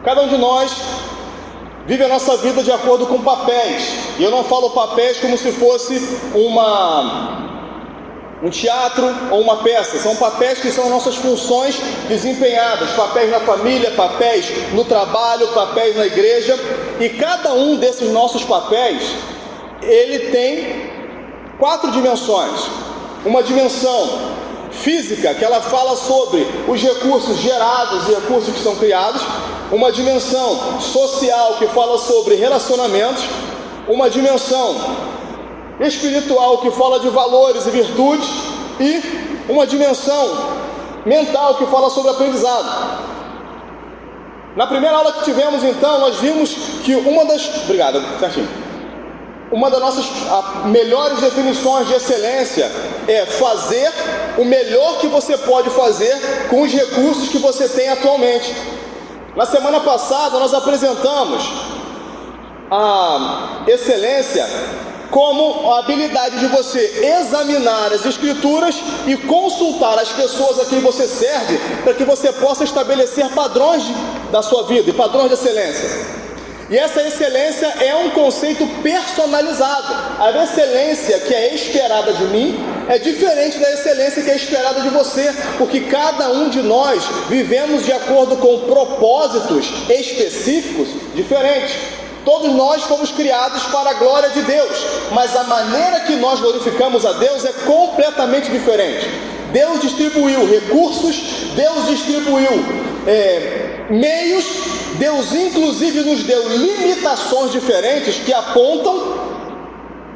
Cada um de nós vive a nossa vida de acordo com papéis. E eu não falo papéis como se fosse um teatro ou uma peça. São papéis que são nossas funções desempenhadas. Papéis na família, papéis no trabalho, papéis na igreja. E cada um desses nossos papéis, ele tem 4 dimensões. Uma dimensão física, que ela fala sobre os recursos gerados e recursos que são criados. Uma dimensão social, que fala sobre relacionamentos. Uma dimensão espiritual, que fala de valores e virtudes. E uma dimensão mental, que fala sobre aprendizado. Na primeira aula que tivemos, então, nós vimos que uma das nossas melhores definições de excelência é fazer o melhor que você pode fazer com os recursos que você tem atualmente. Na semana passada nós apresentamos a excelência como a habilidade de você examinar as escrituras e consultar as pessoas a quem você serve, para que você possa estabelecer padrões da sua vida e padrões de excelência. E essa excelência é um conceito personalizado. A excelência que é esperada de mim é diferente da excelência que é esperada de você, porque cada um de nós vivemos de acordo com propósitos específicos diferentes. Todos nós fomos criados para a glória de Deus, mas a maneira que nós glorificamos a Deus é completamente diferente. Deus distribuiu recursos, Deus distribuiu meios, Deus inclusive nos deu limitações diferentes que apontam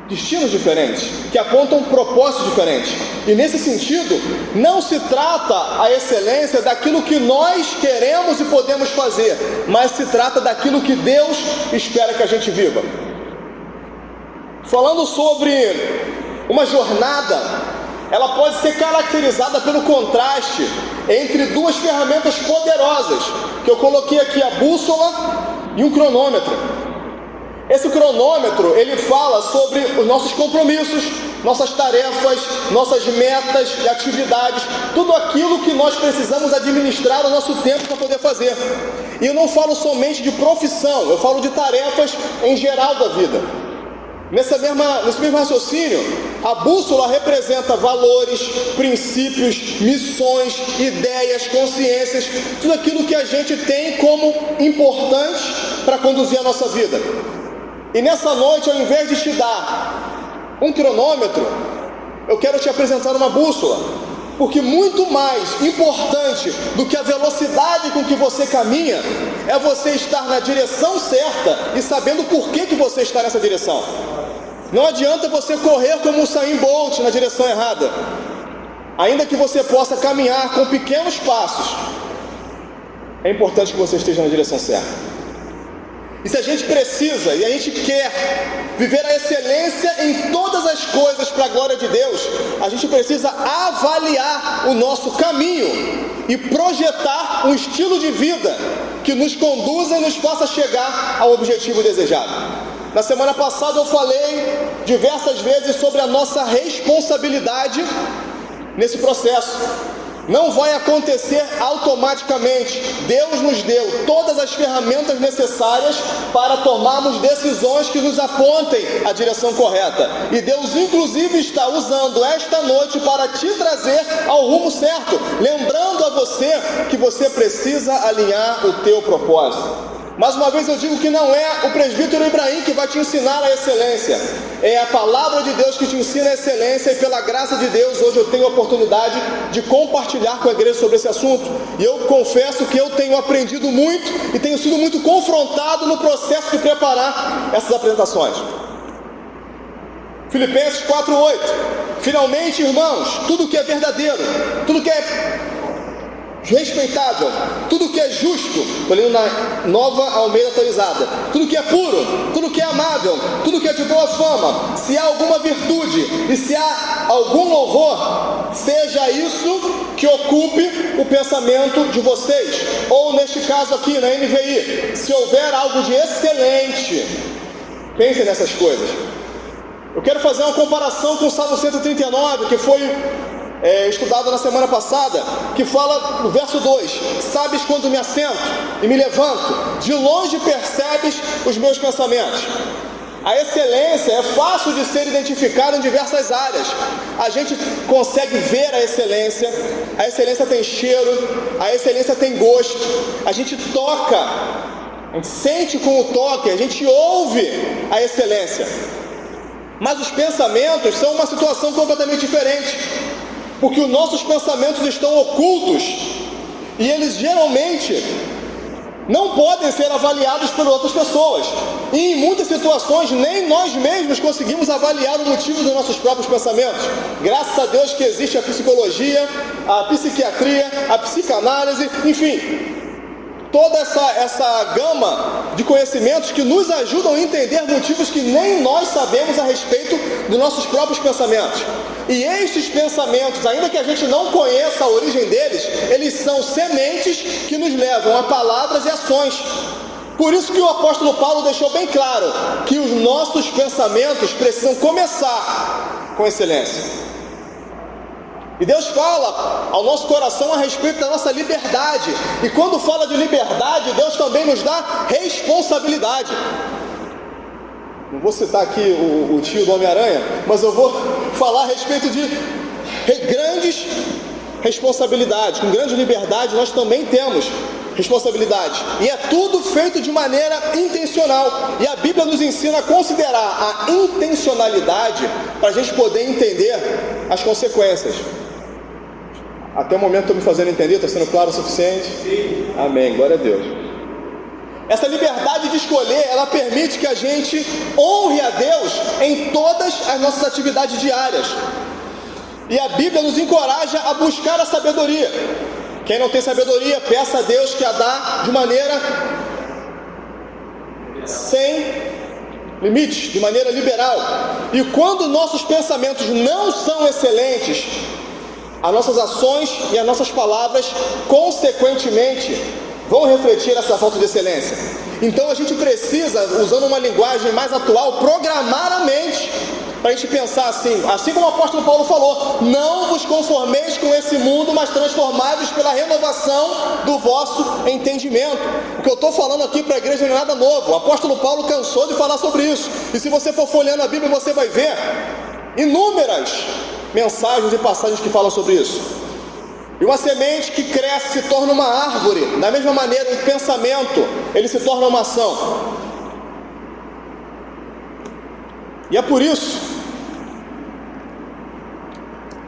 destinos diferentes, que apontam propósitos diferentes. E nesse sentido, não se trata a excelência daquilo que nós queremos e podemos fazer, mas se trata daquilo que Deus espera que a gente viva. Falando sobre uma jornada, ela pode ser caracterizada pelo contraste entre 2 ferramentas poderosas, que eu coloquei aqui, a bússola e um cronômetro. Esse cronômetro, ele fala sobre os nossos compromissos, nossas tarefas, nossas metas e atividades, tudo aquilo que nós precisamos administrar o nosso tempo para poder fazer. E eu não falo somente de profissão, eu falo de tarefas em geral da vida. Nesse mesmo raciocínio, a bússola representa valores, princípios, missões, ideias, consciências, tudo aquilo que a gente tem como importante para conduzir a nossa vida. E nessa noite, ao invés de te dar um cronômetro, eu quero te apresentar uma bússola, porque muito mais importante do que a velocidade com que você caminha é você estar na direção certa e sabendo por que você está nessa direção. Não adianta você correr como um Usain Bolt na direção errada, ainda que você possa caminhar com pequenos passos. É importante que você esteja na direção certa. E se a gente precisa e a gente quer viver a excelência em todas as coisas para a glória de Deus, a gente precisa avaliar o nosso caminho e projetar um estilo de vida que nos conduza e nos faça chegar ao objetivo desejado. Na semana passada eu falei diversas vezes sobre a nossa responsabilidade nesse processo. Não vai acontecer automaticamente. Deus nos deu todas as ferramentas necessárias para tomarmos decisões que nos apontem a direção correta. E Deus inclusive está usando esta noite para te trazer ao rumo certo, lembrando a você que você precisa alinhar o teu propósito. Mais uma vez eu digo que não é o presbítero Ibrahim que vai te ensinar a excelência, é a palavra de Deus que te ensina a excelência, e pela graça de Deus hoje eu tenho a oportunidade de compartilhar com a igreja sobre esse assunto, e eu confesso que eu tenho aprendido muito e tenho sido muito confrontado no processo de preparar essas apresentações. Filipenses 4:8. Finalmente, irmãos, tudo que é verdadeiro, tudo que é respeitável, tudo que é justo, estou lendo na Nova Almeida Atualizada, tudo que é puro, tudo que é amável, tudo que é de boa fama, se há alguma virtude e se há algum louvor, seja isso que ocupe o pensamento de vocês. Ou neste caso aqui na NVI, se houver algo de excelente, pensem nessas coisas. Eu quero fazer uma comparação com o Salmo 139, que foi estudado na semana passada, que fala no verso 2: sabes quando me assento e me levanto, de longe percebes os meus pensamentos. A excelência é fácil de ser identificada em diversas áreas. A gente consegue ver a excelência tem cheiro, a excelência tem gosto, a gente toca, a gente sente com o toque, a gente ouve a excelência. Mas os pensamentos são uma situação completamente diferente, porque os nossos pensamentos estão ocultos e eles geralmente não podem ser avaliados por outras pessoas, e em muitas situações nem nós mesmos conseguimos avaliar o motivo dos nossos próprios pensamentos. Graças a Deus que existe a psicologia, a psiquiatria, a psicanálise, enfim, toda essa gama de conhecimentos que nos ajudam a entender motivos que nem nós sabemos a respeito dos nossos próprios pensamentos. E estes pensamentos, ainda que a gente não conheça a origem deles, eles são sementes que nos levam a palavras e ações. Por isso que o apóstolo Paulo deixou bem claro que os nossos pensamentos precisam começar com excelência. E Deus fala ao nosso coração a respeito da nossa liberdade. E quando fala de liberdade, Deus também nos dá responsabilidade. Não vou citar aqui o tio do Homem-Aranha, mas eu vou falar a respeito de grandes responsabilidades. Com grande liberdade nós também temos responsabilidade. E é tudo feito de maneira intencional. E a Bíblia nos ensina a considerar a intencionalidade para a gente poder entender as consequências. Até o momento estou me fazendo entender? Estou sendo claro o suficiente? Sim. Amém, glória a Deus. Essa liberdade de escolher, ela permite que a gente honre a Deus em todas as nossas atividades diárias. E a Bíblia nos encoraja a buscar a sabedoria. Quem não tem sabedoria, peça a Deus que a dá de maneira sem limites, de maneira liberal. E quando nossos pensamentos não são excelentes, as nossas ações e as nossas palavras, consequentemente, vão refletir essa falta de excelência. Então a gente precisa, usando uma linguagem mais atual, programar a mente, para a gente pensar assim como o apóstolo Paulo falou: não vos conformeis com esse mundo, mas transformai-vos pela renovação do vosso entendimento. O que eu estou falando aqui para a igreja não é nada novo. O apóstolo Paulo cansou de falar sobre isso, e se você for folheando a Bíblia, você vai ver inúmeras mensagens e passagens que falam sobre isso. E uma semente que cresce se torna uma árvore. Da mesma maneira, um pensamento, ele se torna uma ação. E é por isso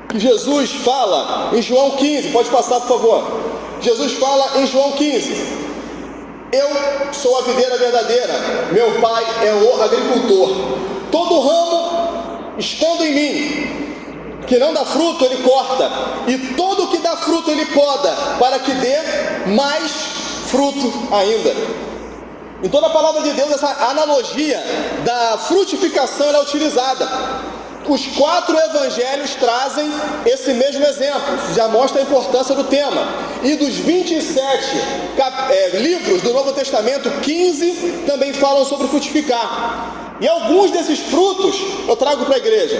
que Jesus fala em João 15, pode passar por favor. Jesus fala em João 15: eu sou a videira verdadeira, meu pai é o agricultor. Todo ramo estando em mim que não dá fruto, ele corta, e todo que dá fruto ele poda, para que dê mais fruto ainda. Em toda a palavra de Deus, essa analogia da frutificação ela é utilizada. Os 4 evangelhos trazem esse mesmo exemplo, já mostra a importância do tema. E dos 27 livros do Novo Testamento, 15 também falam sobre frutificar. E alguns desses frutos eu trago para a igreja.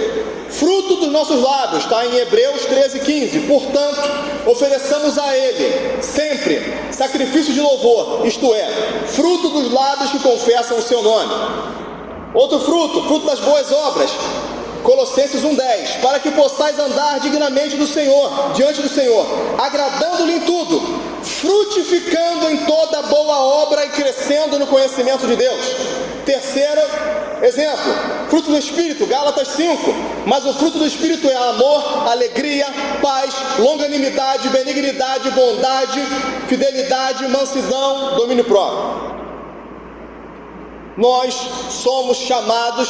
Fruto dos nossos lábios, está em Hebreus 13:15. Portanto, ofereçamos a Ele sempre sacrifício de louvor, isto é, fruto dos lábios que confessam o seu nome. Outro fruto, fruto das boas obras, Colossenses 1:10, para que possais andar dignamente do Senhor, diante do Senhor, agradando-lhe em tudo, frutificando em toda boa obra e crescendo no conhecimento de Deus. Terceiro exemplo, fruto do Espírito, Gálatas 5, mas o fruto do Espírito é amor, alegria, paz, longanimidade, benignidade, bondade, fidelidade, mansidão, domínio próprio. Nós somos chamados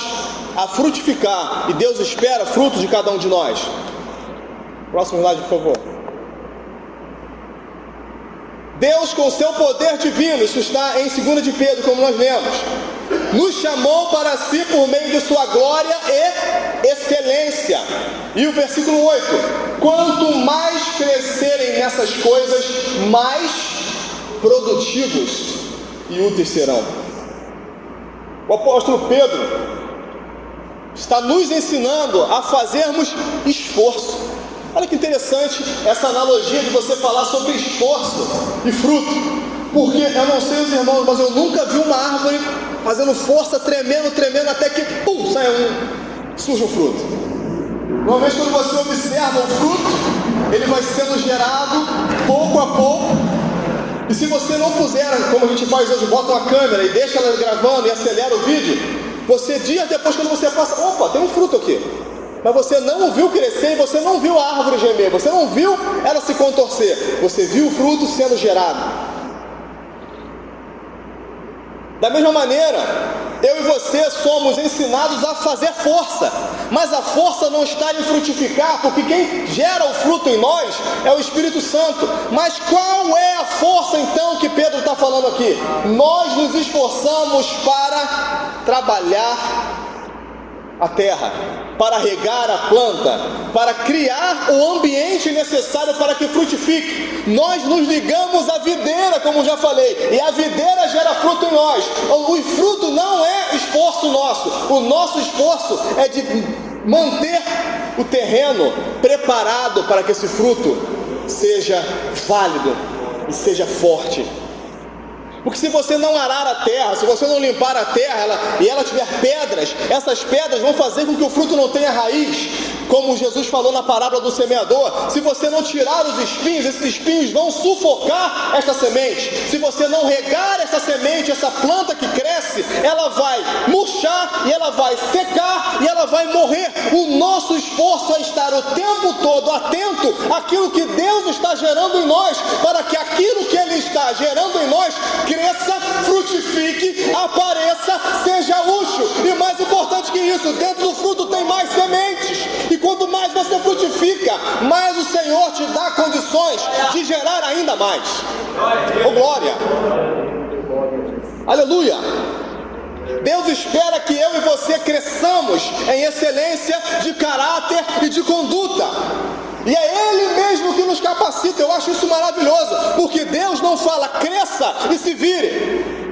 a frutificar e Deus espera frutos de cada um de nós. Próximo slide, por favor. Deus, com seu poder divino, isso está em 2 de Pedro, como nós lemos, nos chamou para si por meio de sua glória e excelência. E o versículo 8: quanto mais crescerem nessas coisas, mais produtivos e úteis serão. O apóstolo Pedro está nos ensinando a fazermos esforço. Olha que interessante essa analogia de você falar sobre esforço e fruto. Porque eu não sei os irmãos, mas eu nunca vi uma árvore fazendo força, tremendo, até que pum, surge um fruto. Normalmente quando você observa o fruto, ele vai sendo gerado pouco a pouco. E se você não puser, como a gente faz hoje, bota uma câmera e deixa ela gravando e acelera o vídeo, você dias depois, quando você passa, opa, tem um fruto aqui. Mas você não o viu crescer, você não viu a árvore gemer, você não viu ela se contorcer, você viu o fruto sendo gerado. Da mesma maneira, eu e você somos ensinados a fazer força, mas a força não está em frutificar, porque quem gera o fruto em nós é o Espírito Santo. Mas qual é a força então que Pedro está falando aqui? Nós nos esforçamos para trabalhar a terra, para regar a planta, para criar o ambiente necessário para que frutifique. Nós nos ligamos à videira, como já falei, e a videira gera fruto em nós. O fruto não é esforço nosso, o nosso esforço é de manter o terreno preparado para que esse fruto seja válido e seja forte. Porque se você não arar a terra, se você não limpar a terra e ela tiver pedras, essas pedras vão fazer com que o fruto não tenha raiz, como Jesus falou na parábola do semeador. Se você não tirar os espinhos, esses espinhos vão sufocar esta semente. Se você não regar essa semente, essa planta que cresce, ela vai murchar e ela vai secar e ela vai morrer. O nosso esforço é estar o tempo todo atento àquilo que Deus está gerando em nós, para que aquilo que Ele está gerando em nós cresça, frutifique, apareça, seja útil. E mais importante que isso, dentro do fruto tem mais sementes. E quanto mais você frutifica, mais o Senhor te dá condições de gerar ainda mais. Oh, glória! Aleluia! Deus espera que eu e você cresçamos em excelência de caráter e de conduta. E é Ele mesmo que nos capacita. Eu acho isso maravilhoso, porque Deus não fala cresça e se vire.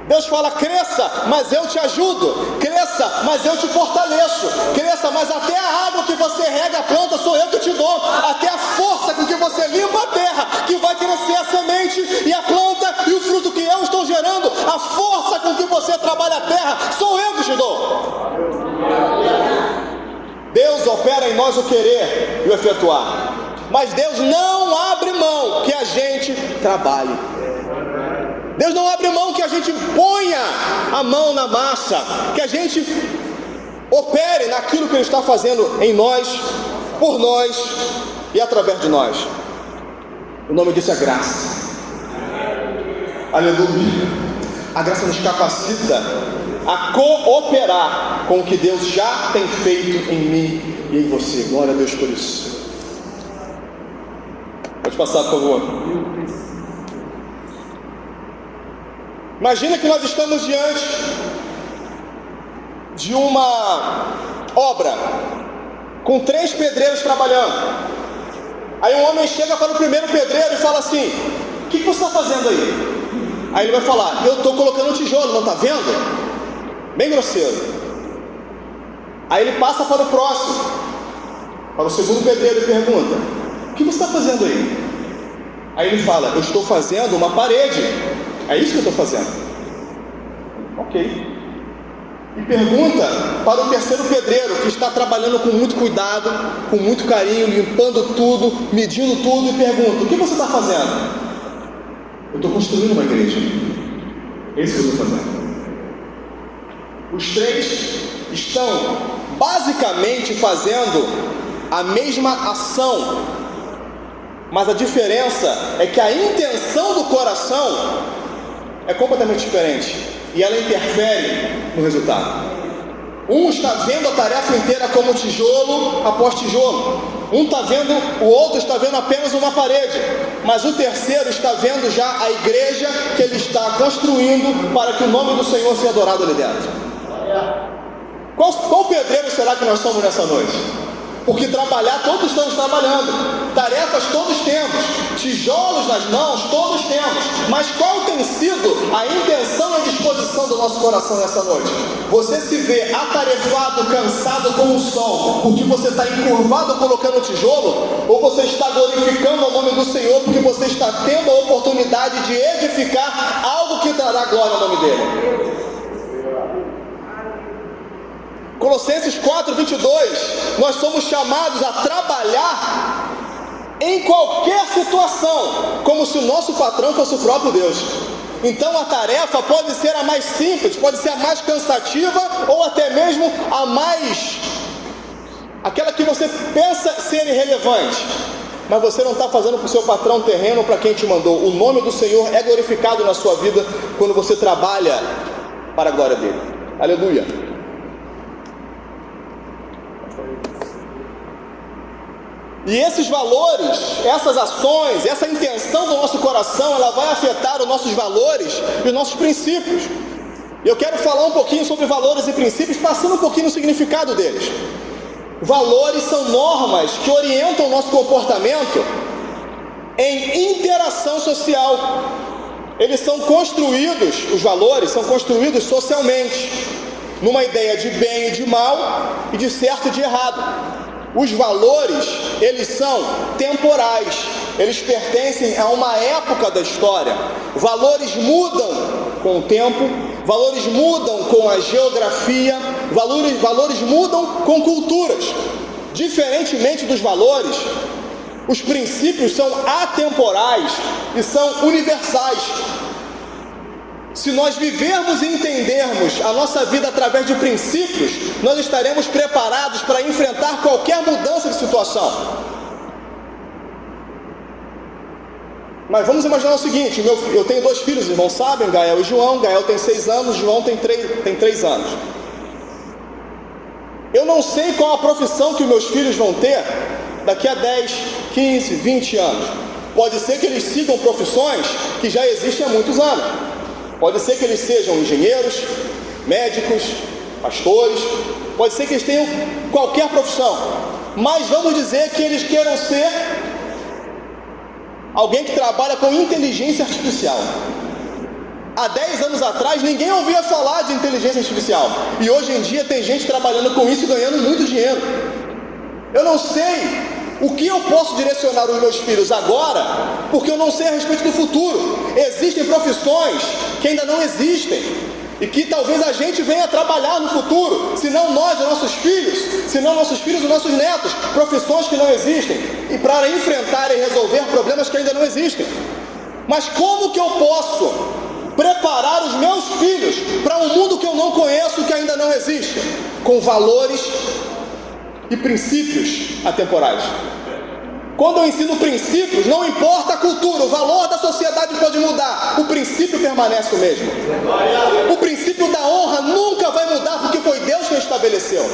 Deus fala cresça, mas eu te ajudo. Cresça, mas eu te fortaleço. Cresça, mas até a água que você rega a planta sou eu que te dou. Até a força com que você limpa a terra, que vai crescer a semente e a planta e o fruto que eu estou gerando. A força com que você trabalha a terra sou eu que te dou. Deus opera em nós o querer e o efetuar, mas Deus não abre mão que a gente trabalhe. Deus não abre mão que a gente ponha a mão na massa, que a gente opere naquilo que Ele está fazendo em nós, por nós e através de nós. O nome disso é graça. Aleluia. A graça nos capacita a cooperar com o que Deus já tem feito em mim e em você. Glória a Deus por isso. Pode passar, por favor. Imagina que nós estamos diante de uma obra com 3 pedreiros trabalhando. Aí um homem chega para o primeiro pedreiro e fala assim: o que você está fazendo aí? Aí ele vai falar: eu estou colocando tijolo, não está vendo? Bem grosseiro. Aí ele passa para o próximo, para o segundo pedreiro, e pergunta: o que você está fazendo aí? Aí ele fala: eu estou fazendo uma parede. É isso que eu estou fazendo. Ok. E pergunta para o terceiro pedreiro, que está trabalhando com muito cuidado, com muito carinho, limpando tudo, medindo tudo, e pergunta: o que você está fazendo? Eu estou construindo uma igreja. É isso que eu estou fazendo. Os 3 estão basicamente fazendo a mesma ação, mas a diferença é que a intenção do coração é completamente diferente e ela interfere no resultado. Um está vendo a tarefa inteira como tijolo após tijolo. Um está vendo, o outro está vendo apenas uma parede, mas o terceiro está vendo já a igreja que ele está construindo para que o nome do Senhor seja adorado ali dentro. Qual pedreiro será que nós somos nessa noite? porque trabalhar todos estamos trabalhando, tarefas todos temos, tijolos nas mãos todos temos, mas qual tem sido a intenção e a disposição do nosso coração nessa noite? Você se vê atarefado, cansado com o sol, porque você está encurvado colocando tijolo, ou você está glorificando o nome do Senhor, porque você está tendo a oportunidade de edificar algo que trará glória ao nome dele? Colossenses 4:22, nós somos chamados a trabalhar em qualquer situação, como se o nosso patrão fosse o próprio Deus. Então a tarefa pode ser a mais simples, pode ser a mais cansativa, ou até mesmo aquela que você pensa ser irrelevante, mas você não está fazendo para o seu patrão terreno, para quem te mandou. O nome do Senhor é glorificado na sua vida quando você trabalha para a glória dele. Aleluia. E esses valores, essas ações, essa intenção do nosso coração, ela vai afetar os nossos valores e os nossos princípios. Eu quero falar um pouquinho sobre valores e princípios, passando um pouquinho no significado deles. Valores são normas que orientam o nosso comportamento em interação social. Eles são construídos, os valores são construídos socialmente, numa ideia de bem e de mal, e de certo e de errado. Os valores, eles são temporais, eles pertencem a uma época da história. Valores mudam com o tempo, valores mudam com a geografia, valores mudam com culturas. Diferentemente dos valores, os princípios são atemporais e são universais. Se nós vivermos e entendermos a nossa vida através de princípios, nós estaremos preparados para enfrentar qualquer mudança de situação. Mas vamos imaginar o seguinte, eu tenho 2 filhos, os irmãos sabem, Gael e João. Gael tem 6 anos, João tem 3 anos. Eu não sei qual a profissão que meus filhos vão ter daqui a 10, 15, 20 anos. Pode ser que eles sigam profissões que já existem há muitos anos. Pode ser que eles sejam engenheiros, médicos, pastores, pode ser que eles tenham qualquer profissão, mas vamos dizer que eles queiram ser alguém que trabalha com inteligência artificial. Há 10 anos atrás ninguém ouvia falar de inteligência artificial, e hoje em dia tem gente trabalhando com isso e ganhando muito dinheiro. Eu não sei o que eu posso direcionar os meus filhos agora, porque eu não sei a respeito do futuro. Existem profissões que ainda não existem, e que talvez a gente venha trabalhar no futuro, se não nós, os nossos filhos, se não nossos filhos, os nossos netos, profissões que não existem, e para enfrentar e resolver problemas que ainda não existem. Mas como que eu posso preparar os meus filhos para um mundo que eu não conheço, que ainda não existe? Com valores e princípios atemporais. Quando eu ensino princípios, não importa a cultura, o valor da sociedade pode mudar, o princípio permanece o mesmo. O princípio da honra nunca vai mudar, porque foi Deus quem estabeleceu.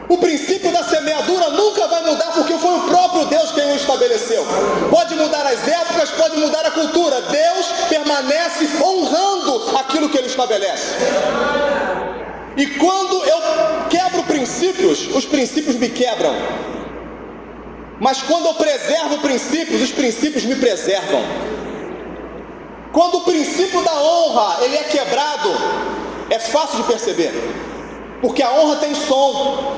O princípio da semeadura nunca vai mudar, porque foi o próprio Deus quem o estabeleceu. Pode mudar as épocas, pode mudar a cultura, Deus permanece honrando aquilo que Ele estabelece. E quando eu quebro princípios, os princípios me quebram. Mas quando eu preservo princípios, os princípios me preservam. Quando o princípio da honra ele é quebrado, é fácil de perceber, porque a honra tem som.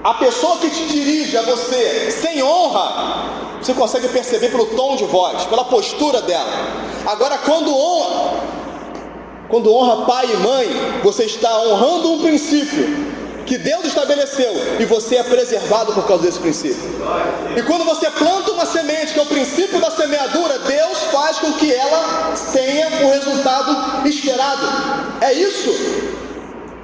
A pessoa que te dirige a você sem honra, você consegue perceber pelo tom de voz, pela postura dela. Agora quando honra pai e mãe, você está honrando um princípio que Deus estabeleceu, e você é preservado por causa desse princípio. E quando você planta uma semente, que é o princípio da semeadura, Deus faz com que ela tenha o resultado esperado. É isso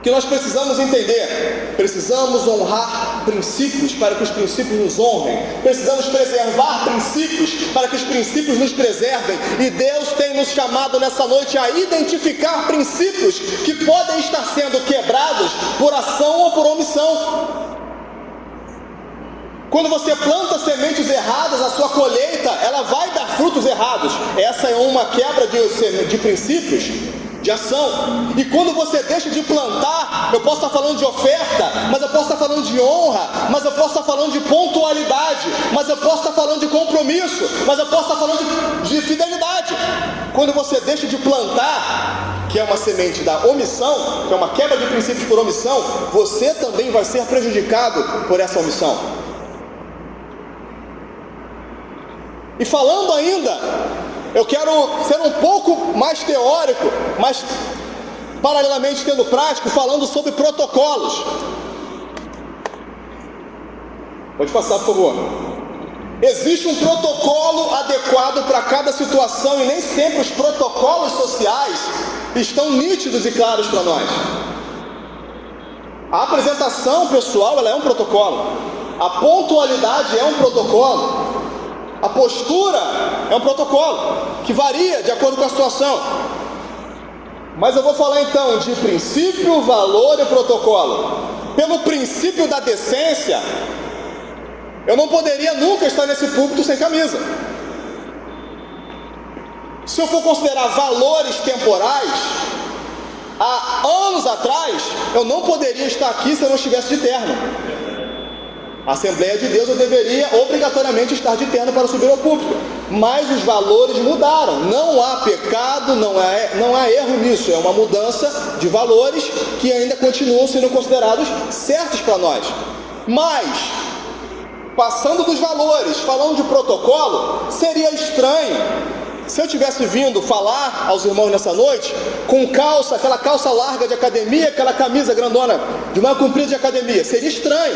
que nós precisamos entender. Precisamos honrar princípios para que os princípios nos honrem. Precisamos preservar princípios para que os princípios nos preservem. E Deus tem nos chamado nessa noite a identificar princípios que podem estar sendo quebrados por ação ou por omissão. Quando você planta sementes erradas, a sua colheita ela vai dar frutos errados. Essa é uma quebra de princípios, de ação. E quando você deixa de plantar, eu posso estar falando de oferta, mas eu posso estar falando de honra, mas eu posso estar falando de pontualidade, mas eu posso estar falando de compromisso, mas eu posso estar falando de fidelidade. Quando você deixa de plantar, que é uma semente da omissão, que é uma quebra de princípios por omissão, você também vai ser prejudicado por essa omissão. E falando ainda, eu quero ser um pouco mais teórico, mas paralelamente tendo prático, falando sobre protocolos. Pode passar, por favor. Existe um protocolo adequado para cada situação e nem sempre os protocolos sociais estão nítidos e claros para nós. A apresentação pessoal, ela é um protocolo. A pontualidade é um protocolo. A postura é um protocolo que varia de acordo com a situação. Mas eu vou falar então de princípio, valor e protocolo. Pelo princípio da decência, eu não poderia nunca estar nesse púlpito sem camisa. Se eu for considerar valores temporais, há anos atrás, eu não poderia estar aqui se eu não estivesse de terno. A Assembleia de Deus, eu deveria obrigatoriamente estar de terno para subir ao púlpito. Mas os valores mudaram. Não há pecado, não há erro nisso. É uma mudança de valores que ainda continuam sendo considerados certos para nós. Mas, passando dos valores, falando de protocolo, seria estranho se eu tivesse vindo falar aos irmãos nessa noite com calça, aquela calça larga de academia, aquela camisa grandona de manga comprida de academia. Seria estranho.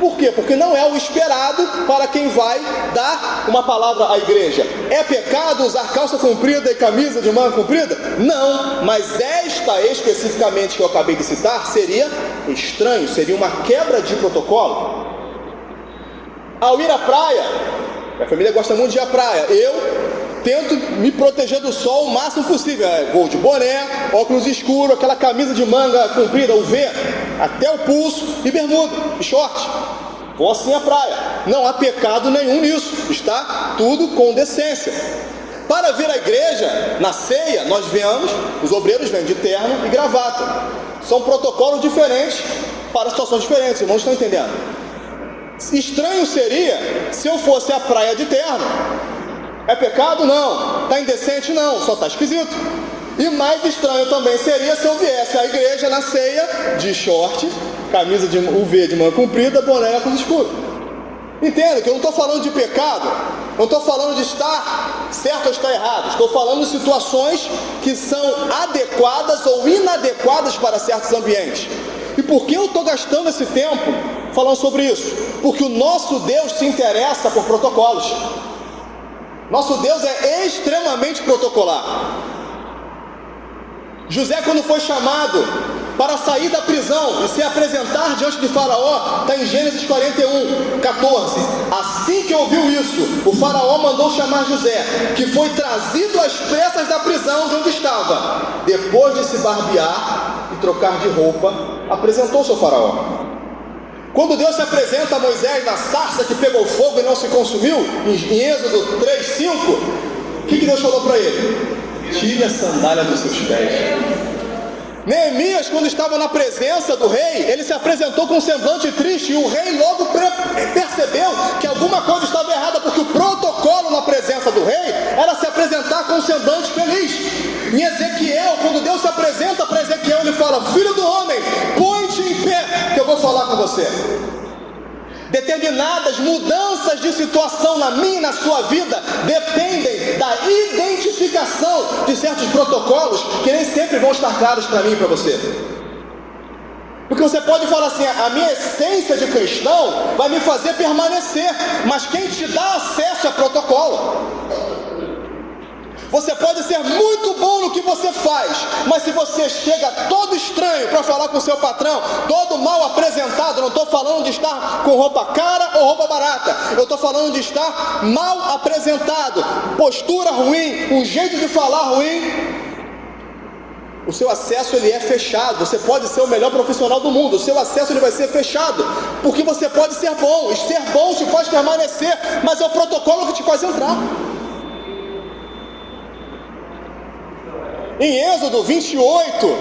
Por quê? Porque não é o esperado para quem vai dar uma palavra à igreja. É pecado usar calça comprida e camisa de manga comprida? Não, mas esta especificamente que eu acabei de citar seria estranho, seria uma quebra de protocolo. Ao ir à praia, a família gosta muito de ir à praia, eu tento me proteger do sol o máximo possível. Vou de boné, óculos escuros, aquela camisa de manga comprida, o V, até o pulso, e bermuda, e short. Vou assim à praia. Não há pecado nenhum nisso. Está tudo com decência. Para vir à igreja, na ceia, nós vemos, os obreiros vêm de terno e gravata. São protocolos diferentes para situações diferentes. Irmãos, estão entendendo? Estranho seria se eu fosse à praia de terno. É pecado? Não. Está indecente? Não. Só está esquisito. E mais estranho também seria se eu viesse à igreja na ceia de short, camisa de UV de manga comprida, boné e óculos escuros. Entenda que eu não estou falando de pecado, não estou falando de estar certo ou estar errado. Estou falando de situações que são adequadas ou inadequadas para certos ambientes. E por que eu estou gastando esse tempo falando sobre isso? Porque o nosso Deus se interessa por protocolos. Nosso Deus é extremamente protocolar. José, quando foi chamado para sair da prisão e se apresentar diante de Faraó, está em Gênesis 41, 14. Assim que ouviu isso, o Faraó mandou chamar José, que foi trazido às pressas da prisão de onde estava. Depois de se barbear e trocar de roupa, apresentou-se ao Faraó. Quando Deus se apresenta a Moisés na sarça que pegou fogo e não se consumiu, em Êxodo 3:5, o que Deus falou para ele? Tire a sandália dos seus pés. Neemias, quando estava na presença do rei, ele se apresentou com um semblante triste, e o rei logo percebeu que alguma coisa estava errada, porque o protocolo na presença do rei era se apresentar com um semblante feliz. Em Ezequiel, quando Deus se apresenta para Ezequiel, ele fala: filho do homem, põe-te em pé, que eu vou falar com você. Determinadas mudanças de situação na minha e na sua vida dependem da identificação de certos protocolos que nem sempre vão estar claros para mim e para você. Porque você pode falar assim: a minha essência de cristão vai me fazer permanecer, mas quem te dá acesso é protocolo. Você pode ser muito bom no que você faz, mas se você chega todo estranho para falar com o seu patrão, todo mal apresentado, não estou falando de estar com roupa cara ou roupa barata, eu estou falando de estar mal apresentado, postura ruim, um jeito de falar ruim, o seu acesso ele é fechado. Você pode ser o melhor profissional do mundo, o seu acesso ele vai ser fechado, porque você pode ser bom, e ser bom te faz permanecer, mas é o protocolo que te faz entrar. Em Êxodo 28,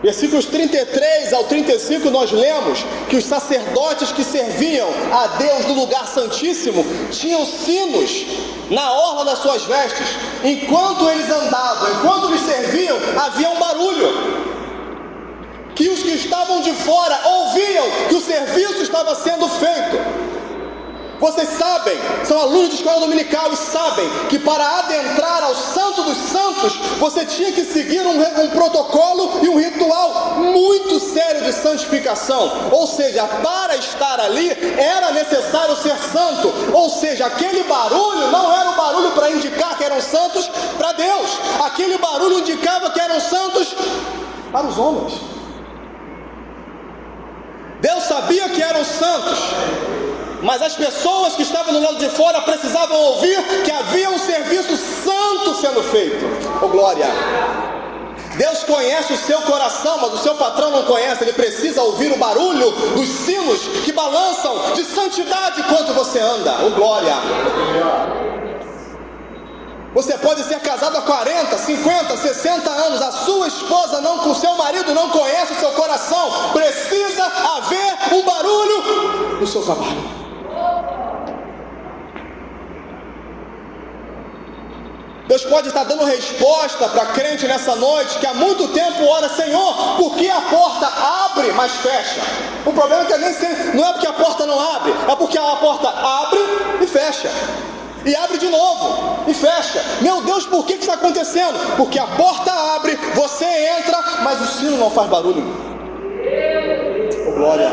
versículos 33 ao 35, nós lemos que os sacerdotes que serviam a Deus no lugar santíssimo tinham sinos na orla das suas vestes. Enquanto eles andavam, enquanto eles serviam, havia um barulho que os que estavam de fora ouviam que o serviço estava sendo feito. Vocês sabem, são alunos de escola dominical e sabem que para adentrar ao Santo dos Santos, você tinha que seguir um protocolo e um ritual muito sério de santificação. Ou seja, para estar ali, era necessário ser santo. Ou seja, aquele barulho não era um barulho para indicar que eram santos para Deus. Aquele barulho indicava que eram santos para os homens. Deus sabia que eram santos, mas as pessoas que estavam do lado de fora precisavam ouvir que havia um serviço santo sendo feito. Oh glória! Deus conhece o seu coração, mas o seu patrão não conhece. Ele precisa ouvir o barulho dos sinos que balançam de santidade enquanto você anda. Oh glória! Você pode ser casado há 40, 50, 60 anos, a sua esposa não, o seu marido não conhece o seu coração. Precisa haver um barulho no seu trabalho. Deus pode estar dando resposta para crente nessa noite que há muito tempo ora: Senhor, por que a porta abre, mas fecha? O problema é que nem sempre, não é porque a porta não abre, é porque a porta abre e fecha. E abre de novo, e fecha. Meu Deus, por que está acontecendo? Porque a porta abre, você entra, mas o sino não faz barulho. Oh glória!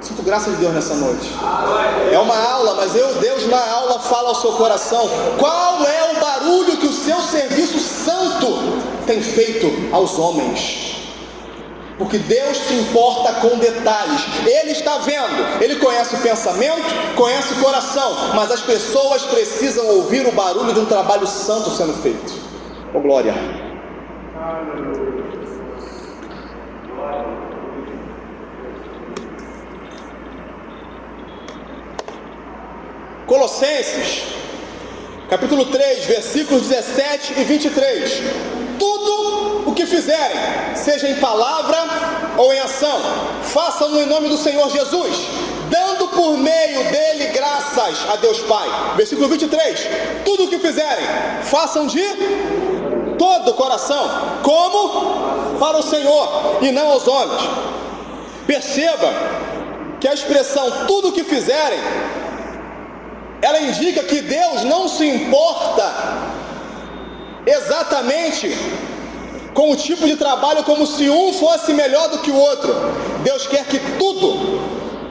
Sinto graça de Deus nessa noite. É uma aula, mas Deus na aula fala ao seu coração. Qual é o barulho que o seu serviço santo tem feito aos homens? Porque Deus se importa com detalhes. Ele está vendo, Ele conhece o pensamento, conhece o coração, mas as pessoas precisam ouvir o barulho de um trabalho santo sendo feito. Oh glória! Colossenses, capítulo 3, versículos 17 e 23. Tudo o que fizerem, seja em palavra ou em ação, façam-no em nome do Senhor Jesus, dando por meio dele graças a Deus Pai. Versículo 23. Tudo o que fizerem, façam de todo o coração, como para o Senhor e não aos homens. Perceba que a expressão tudo o que fizerem, ela indica que Deus não se importa exatamente com o tipo de trabalho, como se um fosse melhor do que o outro. Deus quer que tudo.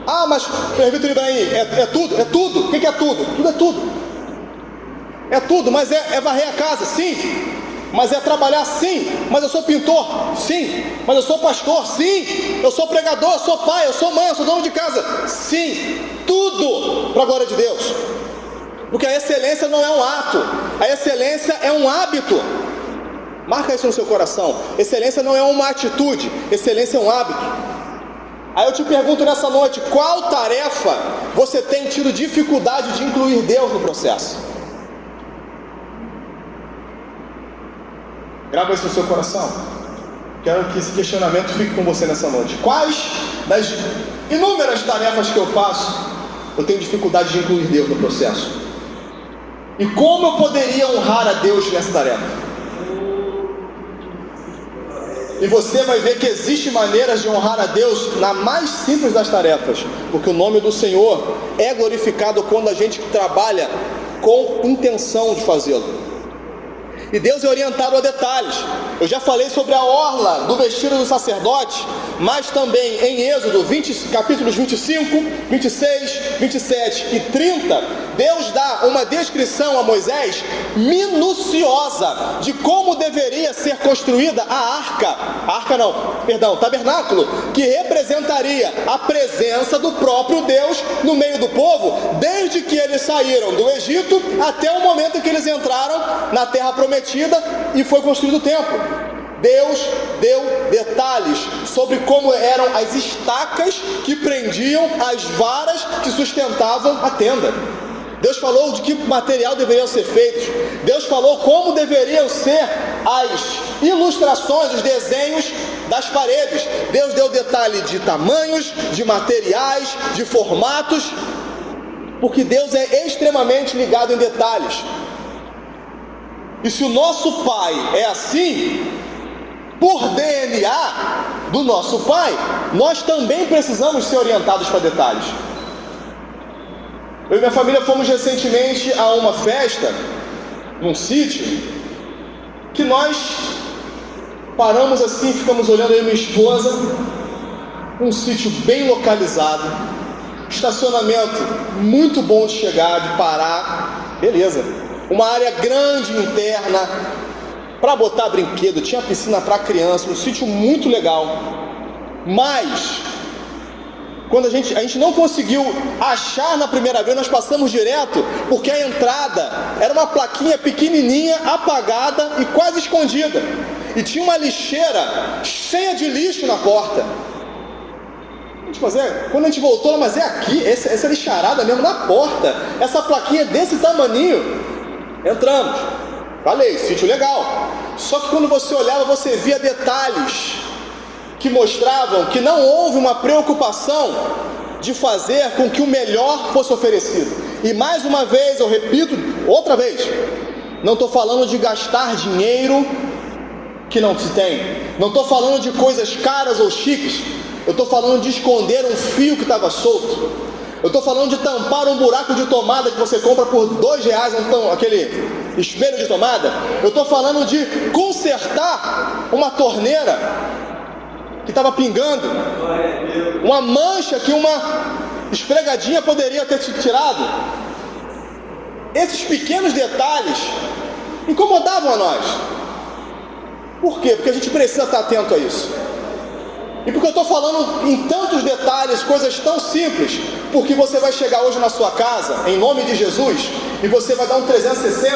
Ah, mas presbítero Ibrahim, é tudo? É tudo. O que é tudo? Tudo é tudo. É tudo, mas é varrer a casa, sim. Mas é trabalhar, sim. Mas eu sou pintor, sim. Mas eu sou pastor, sim. Eu sou pregador, eu sou pai, eu sou mãe, eu sou dono de casa, sim. Tudo para a glória de Deus. Porque a excelência não é um ato, a excelência é um hábito. Marca isso no seu coração. Excelência não é uma atitude, excelência é um hábito. Aí eu te pergunto nessa noite, qual tarefa você tem tido dificuldade de incluir Deus no processo? Grava isso no seu coração. Quero que esse questionamento fique com você nessa noite. Quais das inúmeras tarefas que eu faço, eu tenho dificuldade de incluir Deus no processo? E como eu poderia honrar a Deus nessa tarefa? E você vai ver que existem maneiras de honrar a Deus na mais simples das tarefas, porque o nome do Senhor é glorificado quando a gente trabalha com intenção de fazê-lo. E Deus é orientado a detalhes. Eu já falei sobre a orla do vestido do sacerdote, mas também em Êxodo capítulos 25, 26, 27 e 30, Deus dá uma descrição a Moisés minuciosa de como deveria ser construída tabernáculo, que representaria a presença do próprio Deus no meio do povo, desde que eles saíram do Egito até o momento em que eles entraram na terra prometida e foi construído o templo. Deus deu detalhes sobre como eram as estacas que prendiam as varas que sustentavam a tenda. Deus falou de que material deveriam ser feitos. Deus falou como deveriam ser as ilustrações, os desenhos das paredes. Deus deu detalhe de tamanhos, de materiais, de formatos, porque Deus é extremamente ligado em detalhes. E se o nosso Pai é assim, por DNA do nosso Pai, nós também precisamos ser orientados para detalhes. Eu e minha família fomos recentemente a uma festa, num sítio, que nós paramos assim, ficamos olhando, eu e minha esposa, um sítio bem localizado, estacionamento muito bom de chegar, de parar, beleza. Uma área grande interna, para botar brinquedo, tinha piscina para criança, um sítio muito legal. Mas quando a gente não conseguiu achar na primeira vez, nós passamos direto, porque a entrada era uma plaquinha pequenininha, apagada e quase escondida, e tinha uma lixeira cheia de lixo na porta. Quando a gente voltou, mas é aqui, essa lixarada mesmo na porta, essa plaquinha desse tamaninho. Entramos, falei, sítio legal. Só que quando você olhava, você via detalhes que mostravam que não houve uma preocupação de fazer com que o melhor fosse oferecido. E mais uma vez, eu repito, outra vez, não estou falando de gastar dinheiro que não se tem, não estou falando de coisas caras ou chiques, eu estou falando de esconder um fio que estava solto, eu estou falando de tampar um buraco de tomada que você compra por R$2, então, aquele espelho de tomada. Eu estou falando de consertar uma torneira que estava pingando, uma mancha que uma esfregadinha poderia ter tirado. Esses pequenos detalhes incomodavam a nós. Por quê? Porque a gente precisa estar atento a isso. E porque eu estou falando em tantos detalhes, coisas tão simples, porque você vai chegar hoje na sua casa, em nome de Jesus, e você vai dar um 360,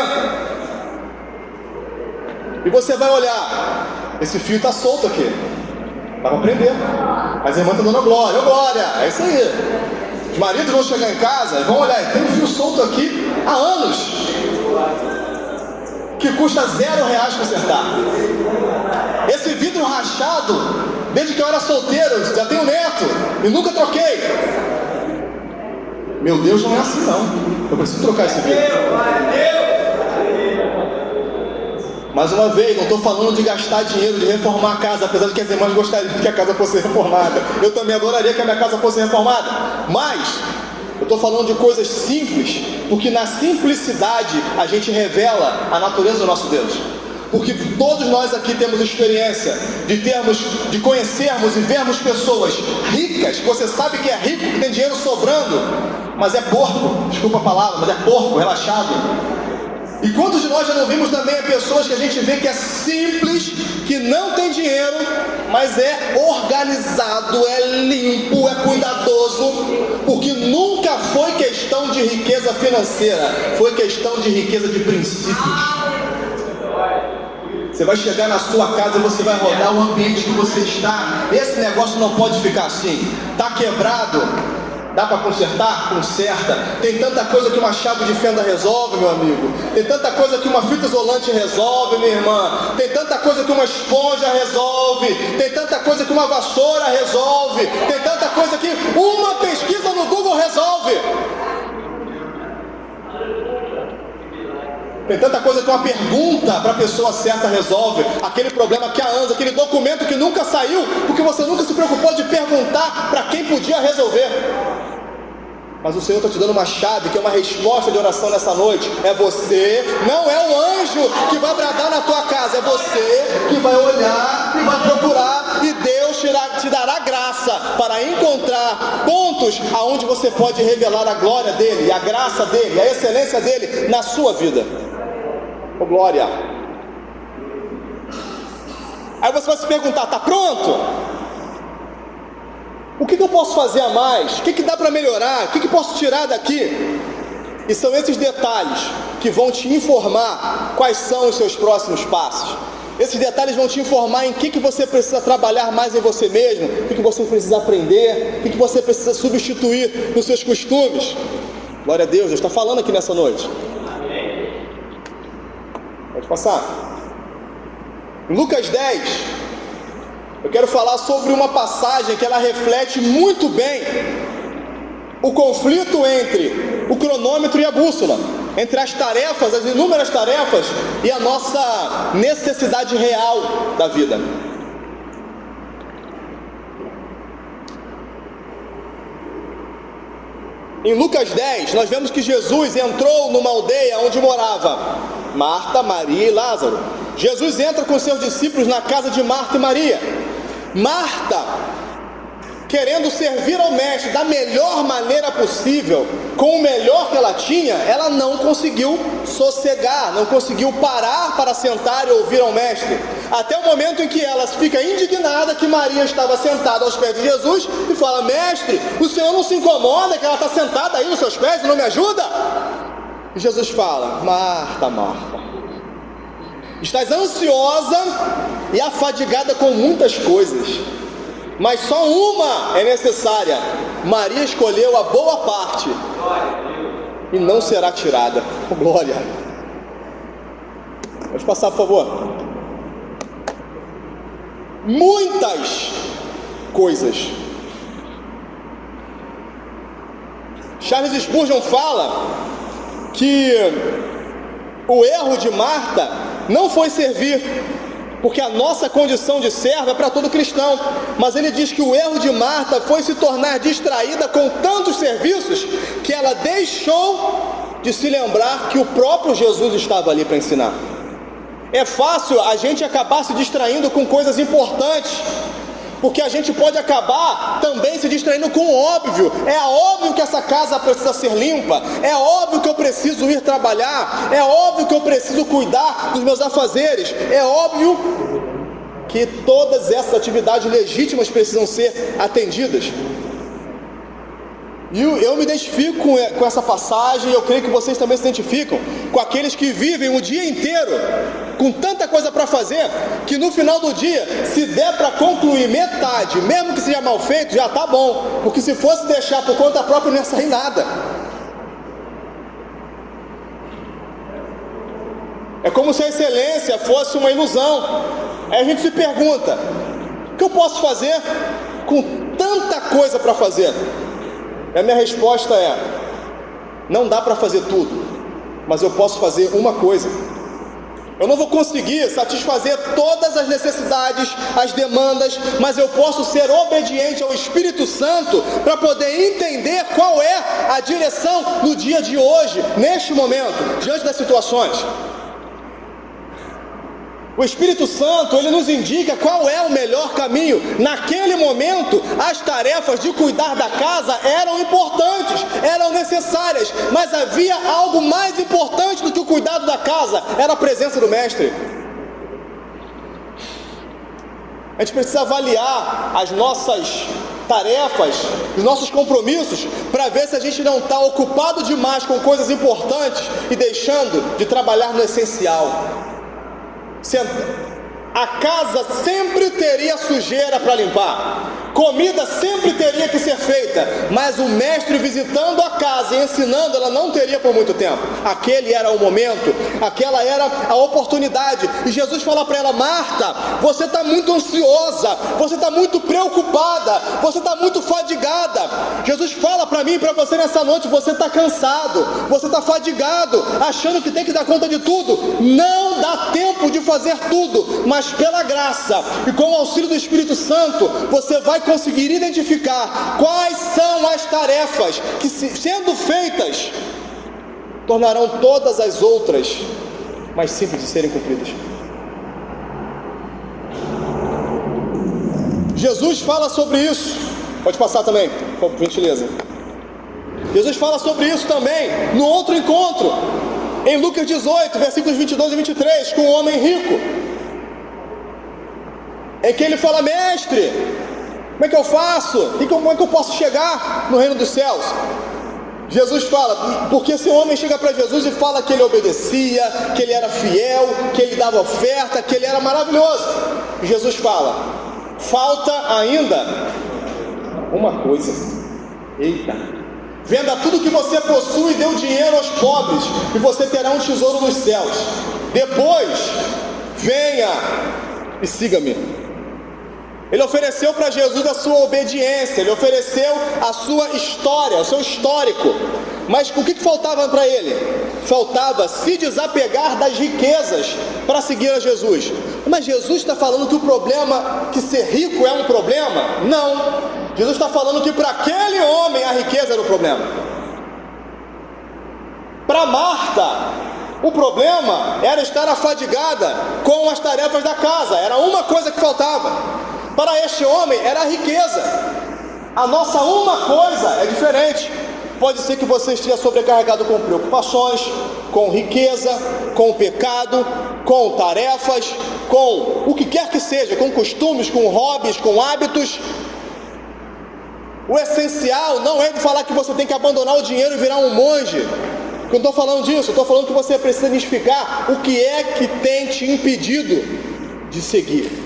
e você vai olhar, esse fio está solto aqui, dá para prender, mas a irmã está dando glória, ô glória, é isso aí. Os maridos vão chegar em casa e vão olhar, tem um fio solto aqui há anos, que custa R$0 consertar. Esse vidro rachado, desde que eu era solteiro, já tenho neto e nunca troquei. Meu Deus, não é assim não, eu preciso trocar esse vidro. Mais uma vez, não estou falando de gastar dinheiro, de reformar a casa, apesar de que as irmãs gostariam que a casa fosse reformada. Eu também adoraria que a minha casa fosse reformada, mas eu estou falando de coisas simples, porque na simplicidade a gente revela a natureza do nosso Deus. Porque todos nós aqui temos experiência de conhecermos e vermos pessoas ricas, que você sabe que é rico, que tem dinheiro sobrando, mas é porco, desculpa a palavra, mas é porco, relaxado. E quantos de nós já não vimos também pessoas que a gente vê que é simples, que não tem dinheiro, mas é organizado, é limpo, é cuidadoso, porque nunca foi questão de riqueza financeira, foi questão de riqueza de princípios. Você vai chegar na sua casa e você vai rodar o ambiente que você está. Esse negócio não pode ficar assim. Está quebrado? Dá para consertar? Conserta. Tem tanta coisa que uma chave de fenda resolve, meu amigo. Tem tanta coisa que uma fita isolante resolve, minha irmã. Tem tanta coisa que uma esponja resolve. Tem tanta coisa que uma vassoura resolve. Tem tanta coisa que uma pesquisa no Google resolve. Tem tanta coisa que uma pergunta para a pessoa certa resolve. Aquele problema que há anos, aquele documento que nunca saiu, porque você nunca se preocupou de perguntar para quem podia resolver. Mas o Senhor está te dando uma chave, que é uma resposta de oração nessa noite. É você, não é o anjo que vai bradar na tua casa, é você que vai olhar e vai procurar, e Deus te dará graça para encontrar pontos aonde você pode revelar a glória dele, a graça dele, a excelência dele na sua vida. Oh, glória! Aí você vai se perguntar, tá pronto? O que eu posso fazer a mais? O que dá para melhorar? O que posso tirar daqui? E são esses detalhes que vão te informar quais são os seus próximos passos. Esses detalhes vão te informar em que você precisa trabalhar mais em você mesmo, o que você precisa aprender, o que você precisa substituir nos seus costumes. Glória a Deus, Deus está falando aqui nessa noite. Pode passar. Em Lucas 10, eu quero falar sobre uma passagem que ela reflete muito bem o conflito entre o cronômetro e a bússola, entre as tarefas, as inúmeras tarefas e a nossa necessidade real da vida. Em Lucas 10, nós vemos que Jesus entrou numa aldeia onde morava Marta, Maria e Lázaro. Jesus entra com seus discípulos na casa de Marta e Maria. Marta, querendo servir ao mestre da melhor maneira possível, com o melhor que ela tinha, ela não conseguiu sossegar, não conseguiu parar para sentar e ouvir ao mestre, até o momento em que ela fica indignada que Maria estava sentada aos pés de Jesus e fala: mestre, o senhor não se incomoda que ela está sentada aí nos seus pés e não me ajuda? E Jesus fala: Marta, Marta, estás ansiosa e afadigada com muitas coisas, mas só uma é necessária. Maria escolheu a boa parte e não será tirada. Glória. Pode passar, por favor. Muitas coisas. Charles Spurgeon fala que o erro de Marta não foi servir, porque a nossa condição de servo é para todo cristão, mas ele diz que o erro de Marta foi se tornar distraída com tantos serviços que ela deixou de se lembrar que o próprio Jesus estava ali para ensinar. É fácil a gente acabar se distraindo com coisas importantes, porque a gente pode acabar também se distraindo com o óbvio. É óbvio que essa casa precisa ser limpa, é óbvio que eu preciso ir trabalhar, é óbvio que eu preciso cuidar dos meus afazeres, é óbvio que todas essas atividades legítimas precisam ser atendidas. E eu me identifico com essa passagem, e eu creio que vocês também se identificam com aqueles que vivem o dia inteiro com tanta coisa para fazer, que no final do dia, se der para concluir metade, mesmo que seja mal feito, já está bom, porque se fosse deixar por conta própria não ia sair nada. É como se a excelência fosse uma ilusão. Aí a gente se pergunta: o que eu posso fazer com tanta coisa para fazer? E a minha resposta é: não dá para fazer tudo, mas eu posso fazer uma coisa. Eu não vou conseguir satisfazer todas as necessidades, as demandas, mas eu posso ser obediente ao Espírito Santo para poder entender qual é a direção no dia de hoje, neste momento, diante das situações. O Espírito Santo, ele nos indica qual é o melhor caminho. Naquele momento, as tarefas de cuidar da casa eram importantes, eram necessárias, mas havia algo mais importante do que o cuidado da casa, era a presença do Mestre. A gente precisa avaliar as nossas tarefas, os nossos compromissos, para ver se a gente não está ocupado demais com coisas importantes e deixando de trabalhar no essencial. A casa sempre teria sujeira para limpar, comida sempre teria que ser feita, mas o mestre visitando a casa e ensinando, ela não teria por muito tempo. Aquele era o momento, aquela era a oportunidade. E Jesus fala para ela: Marta, você está muito ansiosa, você está muito preocupada, você está muito fadigada. Jesus fala para mim e para você nessa noite: você está cansado, você está fadigado, achando que tem que dar conta de tudo. Não dá tempo de fazer tudo, mas pela graça e com o auxílio do Espírito Santo, você vai conseguir identificar quais são as tarefas que, sendo feitas, tornarão todas as outras mais simples de serem cumpridas. Jesus fala sobre isso. Pode passar também, por gentileza. Jesus fala sobre isso também no outro encontro, em Lucas 18, versículos 22 e 23, com o homem rico, em que ele fala: mestre, como é que eu faço? E como é que eu posso chegar no reino dos céus? Jesus fala, porque esse homem chega para Jesus e fala que ele obedecia, que ele era fiel, que ele dava oferta, que ele era maravilhoso. E Jesus fala: falta ainda uma coisa. Eita, Venda tudo que você possui e dê o dinheiro aos pobres, e você terá um tesouro nos céus. Depois, venha e siga-me. Ele ofereceu para Jesus a sua obediência, ele ofereceu a sua história, o seu histórico. Mas o que faltava para ele? Faltava se desapegar das riquezas para seguir a Jesus. Mas Jesus está falando que o problema, que ser rico é um problema? Não. Jesus está falando que para aquele homem a riqueza era o problema. Para Marta, o problema era estar afadigada com as tarefas da casa. Era uma coisa que faltava. Para este homem era a riqueza. A nossa uma coisa é diferente. Pode ser que você esteja sobrecarregado com preocupações, com riqueza, com pecado, com tarefas, com o que quer que seja, com costumes, com hobbies, com hábitos. O essencial não é de falar que você tem que abandonar o dinheiro e virar um monge. Eu não estou falando disso, eu estou falando que você precisa identificar o que é que tem te impedido de seguir.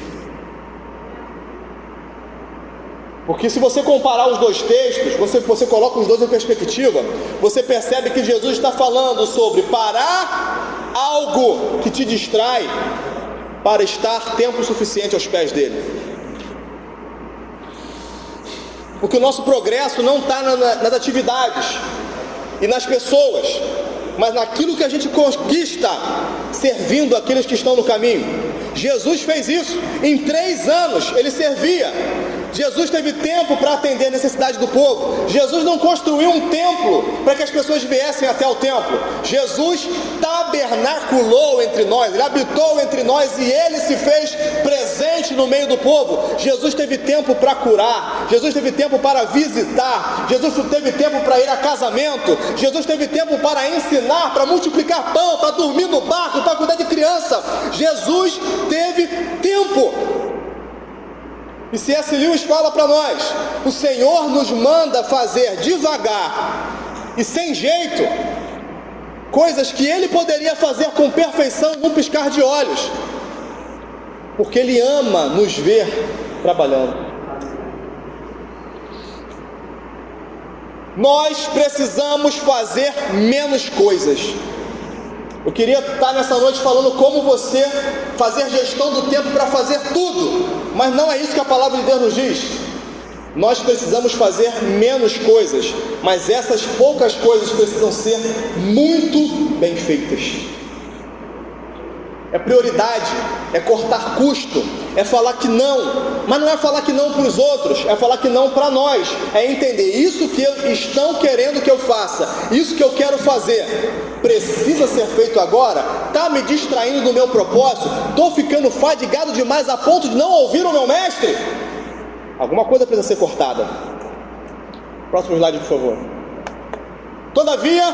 Porque se você comparar os dois textos, você coloca os dois em perspectiva, você percebe que Jesus está falando sobre parar algo que te distrai para estar tempo suficiente aos pés dele. Porque o nosso progresso não está nas atividades e nas pessoas, mas naquilo que a gente conquista servindo aqueles que estão no caminho. Jesus fez isso. Em 3 anos ele servia. Jesus teve tempo para atender a necessidade do povo. Jesus não construiu um templo para que as pessoas viessem até o templo. Jesus tabernaculou entre nós, ele habitou entre nós e ele se fez presente no meio do povo. Jesus teve tempo para curar, Jesus teve tempo para visitar, Jesus teve tempo para ir a casamento, Jesus teve tempo para ensinar, para multiplicar pão, para dormir no barco, para cuidar de criança. Jesus teve tempo. E C.S. Lewis fala para nós: o Senhor nos manda fazer devagar e sem jeito coisas que Ele poderia fazer com perfeição num piscar de olhos, porque Ele ama nos ver trabalhando. Nós precisamos fazer menos coisas. Eu queria estar nessa noite falando como você fazer gestão do tempo para fazer tudo, mas não é isso que a palavra de Deus nos diz. Nós precisamos fazer menos coisas, mas essas poucas coisas precisam ser muito bem feitas. É prioridade, é cortar custo, é falar que não, mas não é falar que não para os outros, é falar que não para nós, é entender isso que estão querendo que eu faça, isso que eu quero fazer, precisa ser feito agora, está me distraindo do meu propósito, estou ficando fadigado demais a ponto de não ouvir o meu mestre, alguma coisa precisa ser cortada. Próximo slide, por favor. Todavia,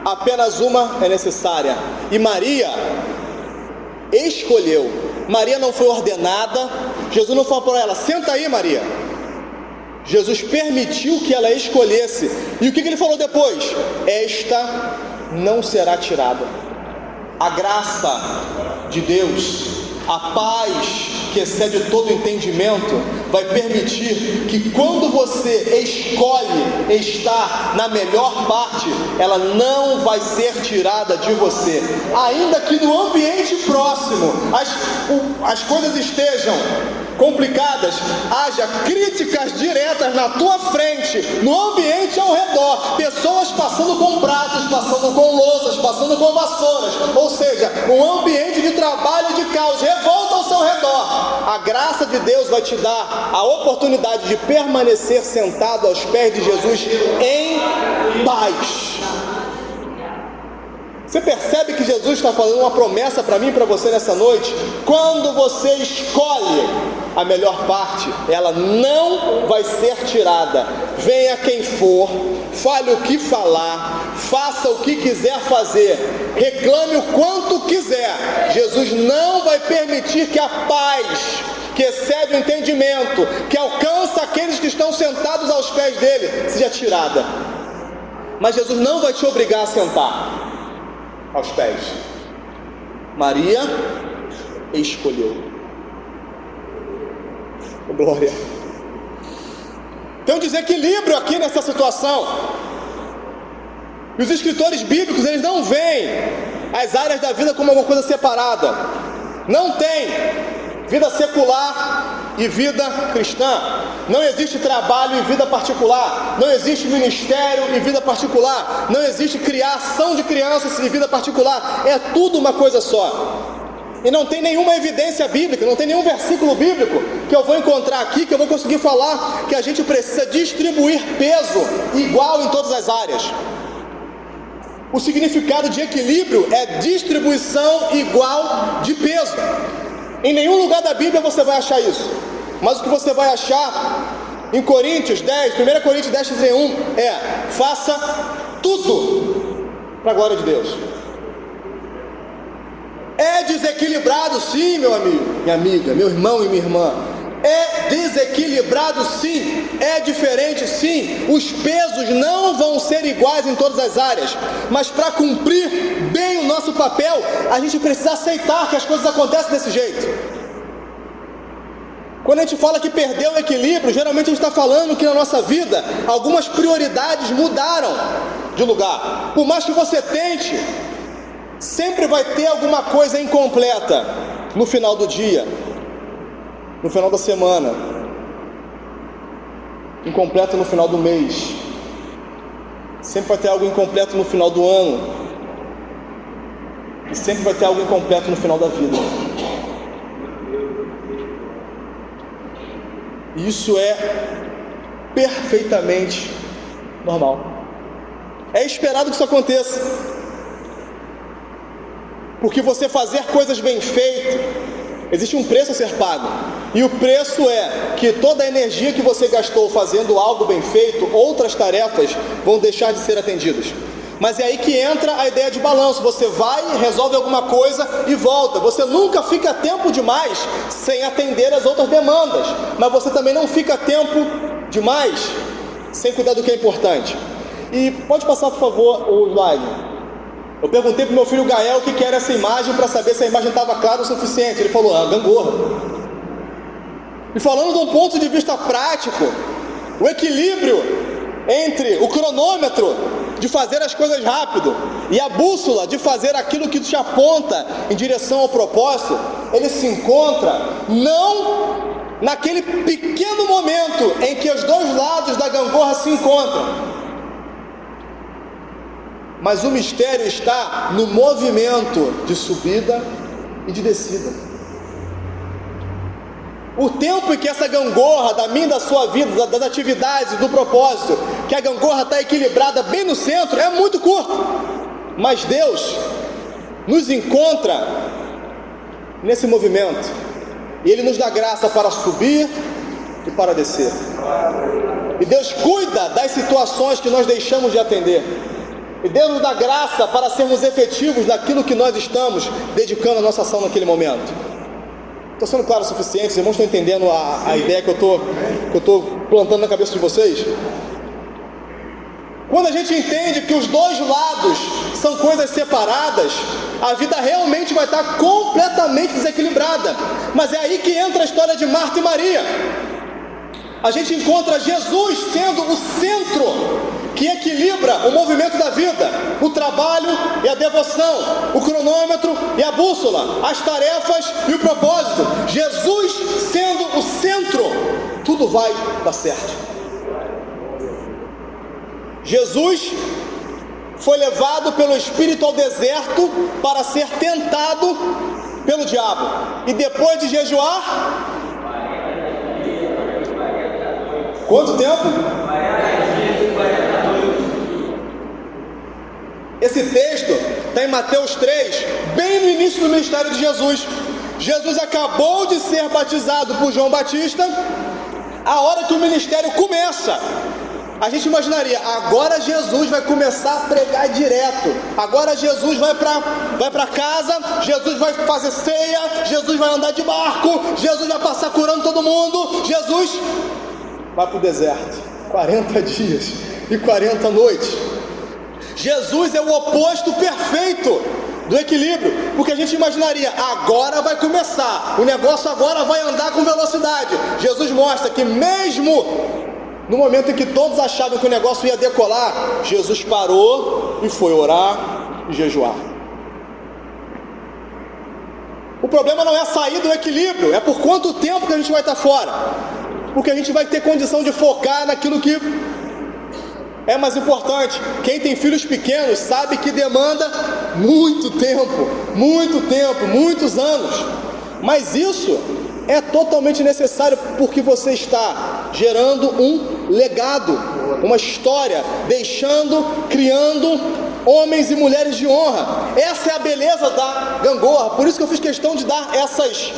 apenas uma é necessária, e Maria escolheu. Maria não foi ordenada, Jesus não falou para ela: senta aí, Maria. Jesus permitiu que ela escolhesse. E o que ele falou depois? Esta não será tirada. A graça de Deus, a paz que excede todo entendimento, vai permitir que quando você escolhe estar na melhor parte, ela não vai ser tirada de você, ainda que no ambiente próximo as coisas estejam complicadas, haja críticas diretas na tua frente, no ambiente ao redor, pessoas passando com pratos, passando com louças, passando com vassouras, ou seja, um ambiente de trabalho, de caos, revolta ao seu redor. A graça de Deus vai te dar a oportunidade de permanecer sentado aos pés de Jesus em paz. Você percebe que Jesus está fazendo uma promessa para mim e para você nessa noite? Quando você escolhe a melhor parte, ela não vai ser tirada. Venha quem for, fale o que falar, faça o que quiser fazer, reclame o quanto quiser, Jesus não vai permitir que a paz que excede o entendimento, que alcança aqueles que estão sentados aos pés dele, seja tirada. Mas Jesus não vai te obrigar a sentar aos pés. Maria escolheu. Glória. Tem um desequilíbrio aqui nessa situação. E os escritores bíblicos, eles não veem as áreas da vida como alguma coisa separada. Não tem vida secular e vida cristã. Não existe trabalho e vida particular. Não existe ministério e vida particular. Não existe criação de crianças e vida particular. É tudo uma coisa só. E não tem nenhuma evidência bíblica, não tem nenhum versículo bíblico que eu vou encontrar aqui, que eu vou conseguir falar que a gente precisa distribuir peso igual em todas as áreas. O significado de equilíbrio é distribuição igual de peso. Em nenhum lugar da Bíblia você vai achar isso. Mas o que você vai achar em Coríntios 10, 1 Coríntios 10, 31 é: faça tudo para a glória de Deus. É desequilibrado sim, meu amigo, minha amiga, meu irmão e minha irmã. É desequilibrado sim, é diferente sim. Os pesos não vão ser iguais em todas as áreas. Mas para cumprir bem o nosso papel, a gente precisa aceitar que as coisas acontecem desse jeito. Quando a gente fala que perdeu o equilíbrio, geralmente a gente está falando que na nossa vida algumas prioridades mudaram de lugar. Por mais que você tente, sempre vai ter alguma coisa incompleta no final do dia, no final da semana, incompleto no final do mês, sempre vai ter algo incompleto no final do ano, e sempre vai ter algo incompleto no final da vida. Isso é perfeitamente normal. É esperado que isso aconteça. Porque você fazer coisas bem feitas, existe um preço a ser pago. E o preço é que toda a energia que você gastou fazendo algo bem feito, outras tarefas vão deixar de ser atendidas. Mas é aí que entra a ideia de balanço. Você vai, resolve alguma coisa e volta. Você nunca fica tempo demais sem atender as outras demandas. Mas você também não fica tempo demais sem cuidar do que é importante. E pode passar, por favor, o slide. Eu perguntei para o meu filho Gael o que era essa imagem para saber se a imagem estava clara o suficiente. Ele falou: gangorra. E falando de um ponto de vista prático, o equilíbrio entre o cronômetro de fazer as coisas rápido e a bússola de fazer aquilo que te aponta em direção ao propósito, ele se encontra não naquele pequeno momento em que os dois lados da gangorra se encontram, mas o mistério está no movimento de subida e de descida. O tempo em que essa gangorra da minha e da sua vida, das atividades, do propósito, que a gangorra está equilibrada bem no centro, é muito curto. Mas Deus nos encontra nesse movimento. E Ele nos dá graça para subir e para descer. E Deus cuida das situações que nós deixamos de atender. E Deus nos dá graça para sermos efetivos naquilo que nós estamos dedicando a nossa ação naquele momento. Estou sendo claro o suficiente? Os irmãos estão entendendo a ideia que eu estou plantando na cabeça de vocês? Quando a gente entende que os dois lados são coisas separadas, a vida realmente vai estar completamente desequilibrada. Mas é aí que entra a história de Marta e Maria. A gente encontra Jesus sendo o centro que equilibra o movimento da vida, o trabalho e a devoção, o cronômetro e a bússola, as tarefas e o propósito. Jesus sendo o centro, tudo vai dar certo. Jesus foi levado pelo Espírito ao deserto para ser tentado pelo diabo. E depois de jejuar, quanto tempo? Esse texto está em Mateus 3, bem no início do ministério de Jesus. Jesus acabou de ser batizado por João Batista. A hora que o ministério começa, a gente imaginaria: agora Jesus vai começar a pregar direto. Agora Jesus vai para casa, Jesus vai fazer ceia, Jesus vai andar de barco, Jesus vai passar curando todo mundo. Jesus vai para o deserto, 40 dias e 40 noites. Jesus é o oposto perfeito do equilíbrio, porque a gente imaginaria: agora vai começar, o negócio agora vai andar com velocidade. Jesus mostra que mesmo No momento em que todos achavam que o negócio ia decolar, Jesus parou e foi orar e jejuar. O problema não é sair do equilíbrio, é por quanto tempo que a gente vai estar fora. Porque a gente vai ter condição de focar naquilo que é mais importante. Quem tem filhos pequenos sabe que demanda muito tempo, muitos anos. Mas isso é totalmente necessário, porque você está gerando um legado, uma história, criando homens e mulheres de honra. Essa é a beleza da gangorra. Por isso que eu fiz questão de dar esses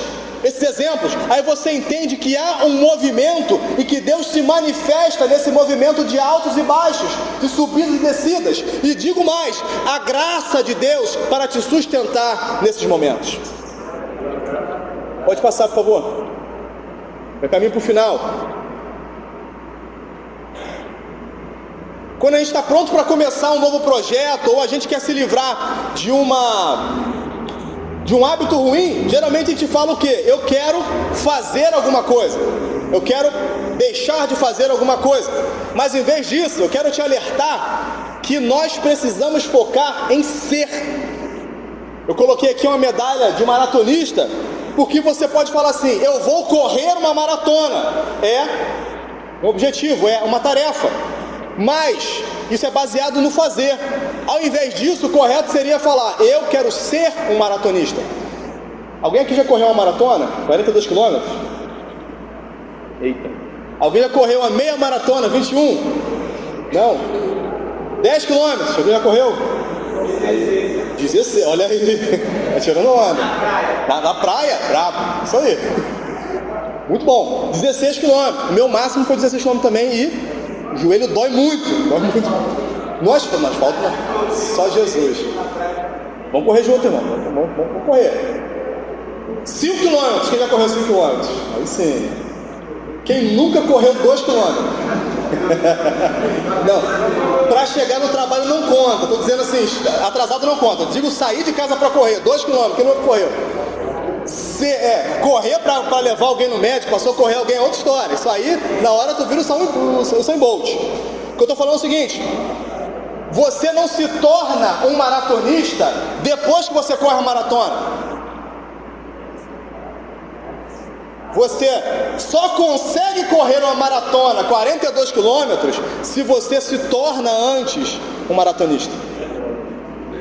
exemplos. Aí você entende que há um movimento e que Deus se manifesta nesse movimento de altos e baixos, de subidas e descidas. E digo mais, a graça de Deus para te sustentar nesses momentos. Pode passar, por favor. Eu caminho para o final. Quando a gente está pronto para começar um novo projeto, ou a gente quer se livrar de um hábito ruim, geralmente a gente fala o quê? Eu quero fazer alguma coisa, eu quero deixar de fazer alguma coisa. Mas em vez disso, eu quero te alertar que nós precisamos focar em ser. Eu coloquei aqui uma medalha de maratonista, porque você pode falar assim: eu vou correr uma maratona. É um objetivo, é uma tarefa. Mas isso é baseado no fazer. Ao invés disso, o correto seria falar: eu quero ser um maratonista. Alguém aqui já correu uma maratona? 42 quilômetros? Eita. Alguém já correu uma meia maratona? 21? Não. 10 quilômetros? Alguém já correu? 16, olha aí. Tá tirando onda. Na praia? Bravo. Isso aí. Muito bom. 16 quilômetros. O meu máximo foi 16 quilômetros também e o joelho dói muito. Nós falta só Jesus. Vamos correr junto, irmão. Vamos correr. 5 quilômetros. Quem já correu 5 quilômetros? Aí sim. Quem nunca correu 2 quilômetros? Não. Para chegar no trabalho não conta. Estou dizendo assim, atrasado não conta. Digo sair de casa para correr 2 quilômetros. Quem nunca correu? Correr para levar alguém no médico, passou a correr alguém, é outra história. Isso aí, na hora tu vira o Usain Bolt. O que eu estou falando é o seguinte: você não se torna um maratonista depois que você corre a maratona. Você só consegue correr uma maratona 42 quilômetros se você se torna antes um maratonista.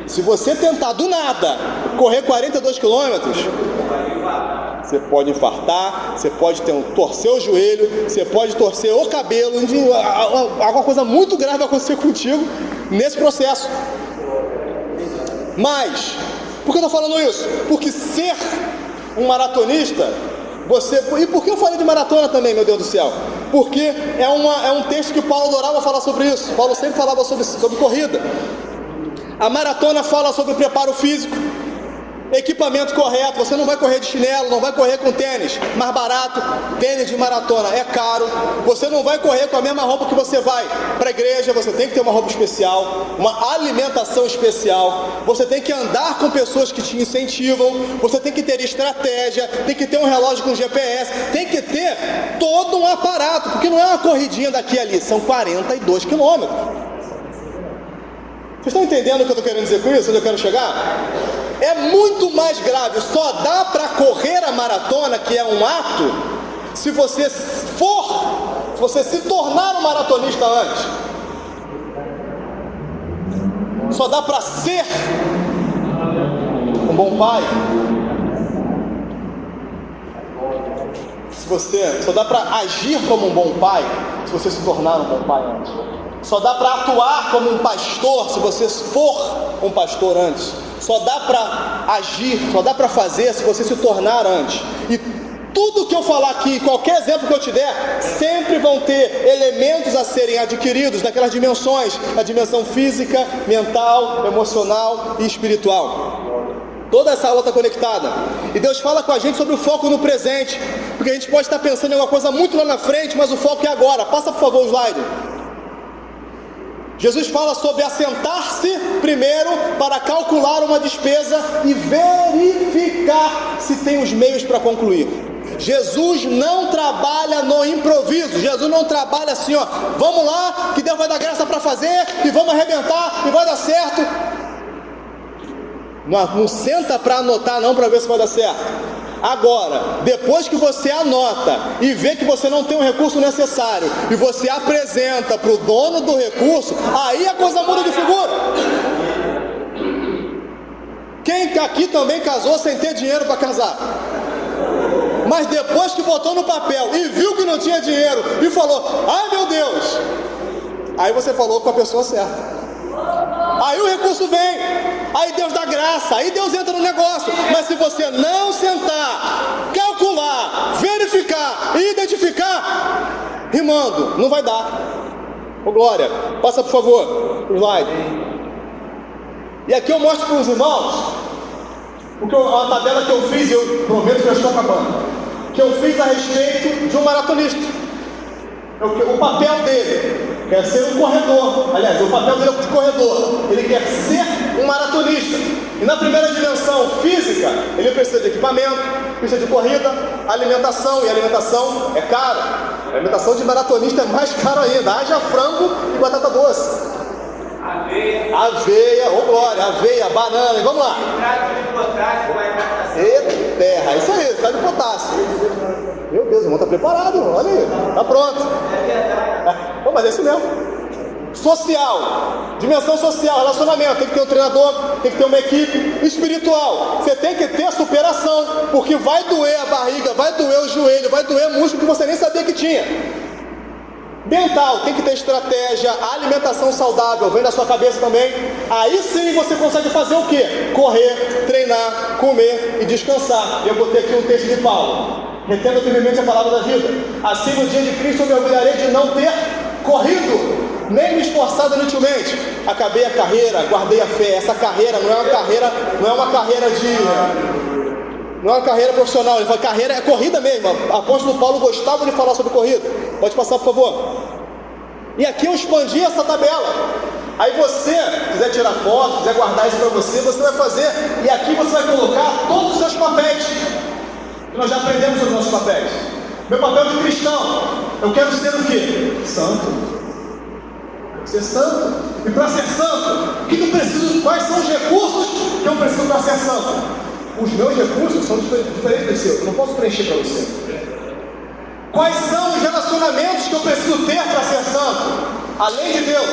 Se você tentar do nada correr 42 quilômetros, você pode infartar, você pode torcer o joelho, você pode torcer o cabelo, enfim, alguma coisa muito grave vai acontecer contigo nesse processo. Mas, por que eu estou falando isso? Porque ser um maratonista, e por que eu falei de maratona também, meu Deus do céu? Porque é um texto que Paulo adorava falar sobre isso. Paulo sempre falava sobre corrida. A maratona fala sobre preparo físico, equipamento correto. Você não vai correr de chinelo, não vai correr com tênis mais barato. Tênis de maratona é caro. Você não vai correr com a mesma roupa que você vai para a igreja. Você tem que ter uma roupa especial, uma alimentação especial. Você tem que andar com pessoas que te incentivam. Você tem que ter estratégia, tem que ter um relógio com GPS, tem que ter todo um aparato, porque não é uma corridinha daqui e ali, são 42 quilômetros. Vocês estão entendendo o que eu estou querendo dizer com isso? Onde eu quero chegar? É muito mais grave. Só dá para correr a maratona, que é um ato, se você se tornar um maratonista antes. Só dá para ser um bom pai. Só dá para agir como um bom pai se você se tornar um bom pai antes. Só dá para atuar como um pastor se você for um pastor antes. Só dá para agir, só dá para fazer se você se tornar antes. E tudo que eu falar aqui, qualquer exemplo que eu te der, sempre vão ter elementos a serem adquiridos naquelas dimensões: a dimensão física, mental, emocional e espiritual. Toda essa aula está conectada. E Deus fala com a gente sobre o foco no presente, porque a gente pode estar pensando em alguma coisa muito lá na frente, mas o foco é agora. Passa por favor o slide. Jesus fala sobre assentar-se primeiro para calcular uma despesa e verificar se tem os meios para concluir. Jesus não trabalha no improviso. Jesus não trabalha assim, ó, vamos lá, que Deus vai dar graça para fazer, e vamos arrebentar, e vai dar certo. Não senta para anotar não, para ver se vai dar certo. Agora, depois que você anota e vê que você não tem o recurso necessário, e você apresenta para o dono do recurso, aí a coisa muda de figura. Quem aqui também casou sem ter dinheiro para casar? Mas depois que botou no papel e viu que não tinha dinheiro e falou, ai meu Deus, aí você falou com a pessoa certa. Aí o recurso vem, aí Deus dá graça, aí Deus entra no negócio. Mas se você não sentar, calcular, verificar e identificar, rimando, não vai dar. Ô Glória, passa por favor o slide. E aqui eu mostro para os irmãos a tabela que eu fiz, e eu prometo que eu estou acabando, que eu fiz a respeito de um maratonista. O papel dele quer ser um corredor. Aliás, o papel dele é de corredor. Ele quer ser um maratonista. E na primeira dimensão física, ele precisa de equipamento, precisa de corrida, alimentação. E alimentação é caro. A alimentação de maratonista é mais caro ainda. Haja frango e batata doce. Aveia, ô glória, aveia, banana, e vamos lá. Eita terra, isso aí, tá de potássio. Meu Deus, o irmão tá preparado, olha aí, tá pronto. Pô, mas é isso mesmo. Social, dimensão social, relacionamento, tem que ter um treinador, tem que ter uma equipe. Espiritual, você tem que ter superação, porque vai doer a barriga, vai doer o joelho, vai doer músculo que você nem sabia que tinha. Mental, tem que ter estratégia, alimentação saudável, vem da sua cabeça também. Aí sim você consegue fazer o quê? Correr, treinar, comer e descansar. Eu botei aqui um texto de Paulo. Retendo firmemente a palavra da vida. Assim no dia de Cristo eu me orgulharei de não ter corrido, nem me esforçado inutilmente. Acabei a carreira, guardei a fé. Essa carreira não é uma carreira, não é uma carreira profissional. Ele fala, carreira é corrida mesmo. O apóstolo Paulo gostava de falar sobre corrida. Pode passar, por favor. E aqui eu expandi essa tabela. Aí você, quiser tirar foto, quiser guardar isso para você, você vai fazer. E aqui você vai colocar todos os seus papéis. Nós já aprendemos os nossos papéis. Meu papel de cristão, eu quero ser o quê? Santo. Eu quero ser santo. E para ser santo, o que eu preciso? Quais são os recursos que eu preciso para ser santo? Os meus recursos são diferentes dos seus. Eu não posso preencher para você. Quais são os relacionamentos que eu preciso ter para ser santo? Além de Deus,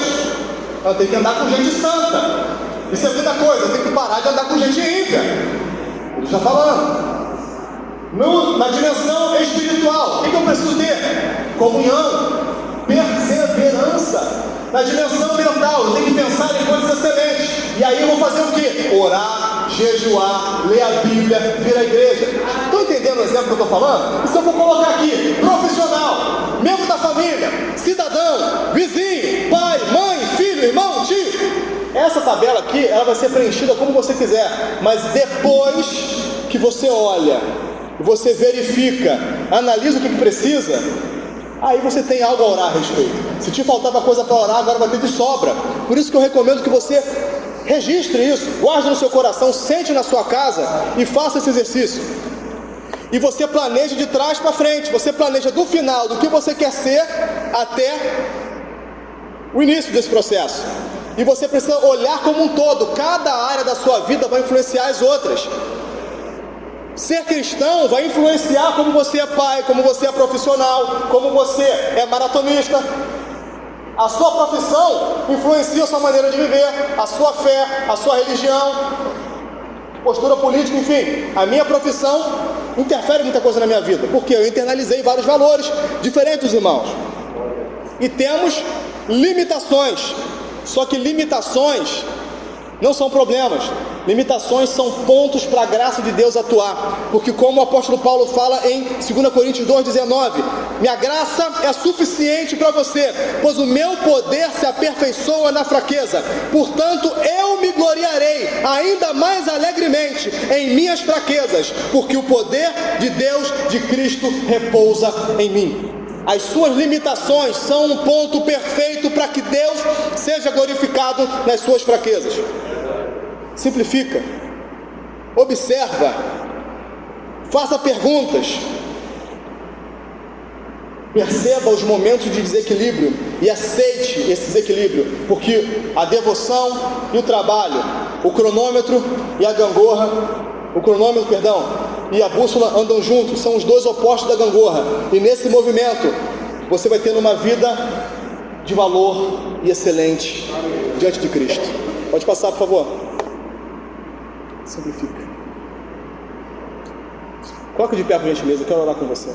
eu tenho que andar com gente santa. Isso é muita coisa. Eu tenho que parar de andar com gente ímpia. Ele está falando. Na dimensão espiritual, o que eu preciso ter? Comunhão, perseverança. Na dimensão mental, eu tenho que pensar em coisas excelentes. E aí eu vou fazer o quê? Orar, jejuar, ler a Bíblia, vir à igreja. Estão entendendo o exemplo que eu estou falando? E se eu vou colocar aqui, profissional, membro da família, cidadão, vizinho, pai, mãe, filho, irmão, tio. Essa tabela aqui, ela vai ser preenchida como você quiser. Mas depois que você olha, você verifica, analisa o que precisa, aí você tem algo a orar a respeito. Se te faltava coisa para orar, agora vai ter de sobra. Por isso que eu recomendo que você registre isso, guarde no seu coração, sente na sua casa e faça esse exercício. E você planeja de trás para frente, você planeja do final, do que você quer ser, até o início desse processo. E você precisa olhar como um todo, cada área da sua vida vai influenciar as outras. Ser cristão vai influenciar como você é pai, como você é profissional, como você é maratonista. A sua profissão influencia a sua maneira de viver, a sua fé, a sua religião, postura política, enfim. A minha profissão interfere muita coisa na minha vida, porque eu internalizei vários valores diferentes dos irmãos. E temos limitações, só que limitações não são problemas. Limitações são pontos para a graça de Deus atuar. Porque como o apóstolo Paulo fala em 2 Coríntios 2,19, minha graça é suficiente para você, pois o meu poder se aperfeiçoa na fraqueza. Portanto, eu me gloriarei ainda mais alegremente em minhas fraquezas, porque o poder de Deus, de Cristo, repousa em mim. As suas limitações são um ponto perfeito para que Deus seja glorificado nas suas fraquezas. Simplifica, observa, faça perguntas, Perceba os momentos de desequilíbrio e aceite esse desequilíbrio, porque a devoção e o trabalho, o cronômetro e a gangorra, e a bússola andam juntos, são os dois opostos da gangorra, e nesse movimento você vai ter uma vida de valor e excelente diante de Cristo. Pode passar, por favor. Simplifica. Coloca de pé, por gentileza, eu quero orar com você.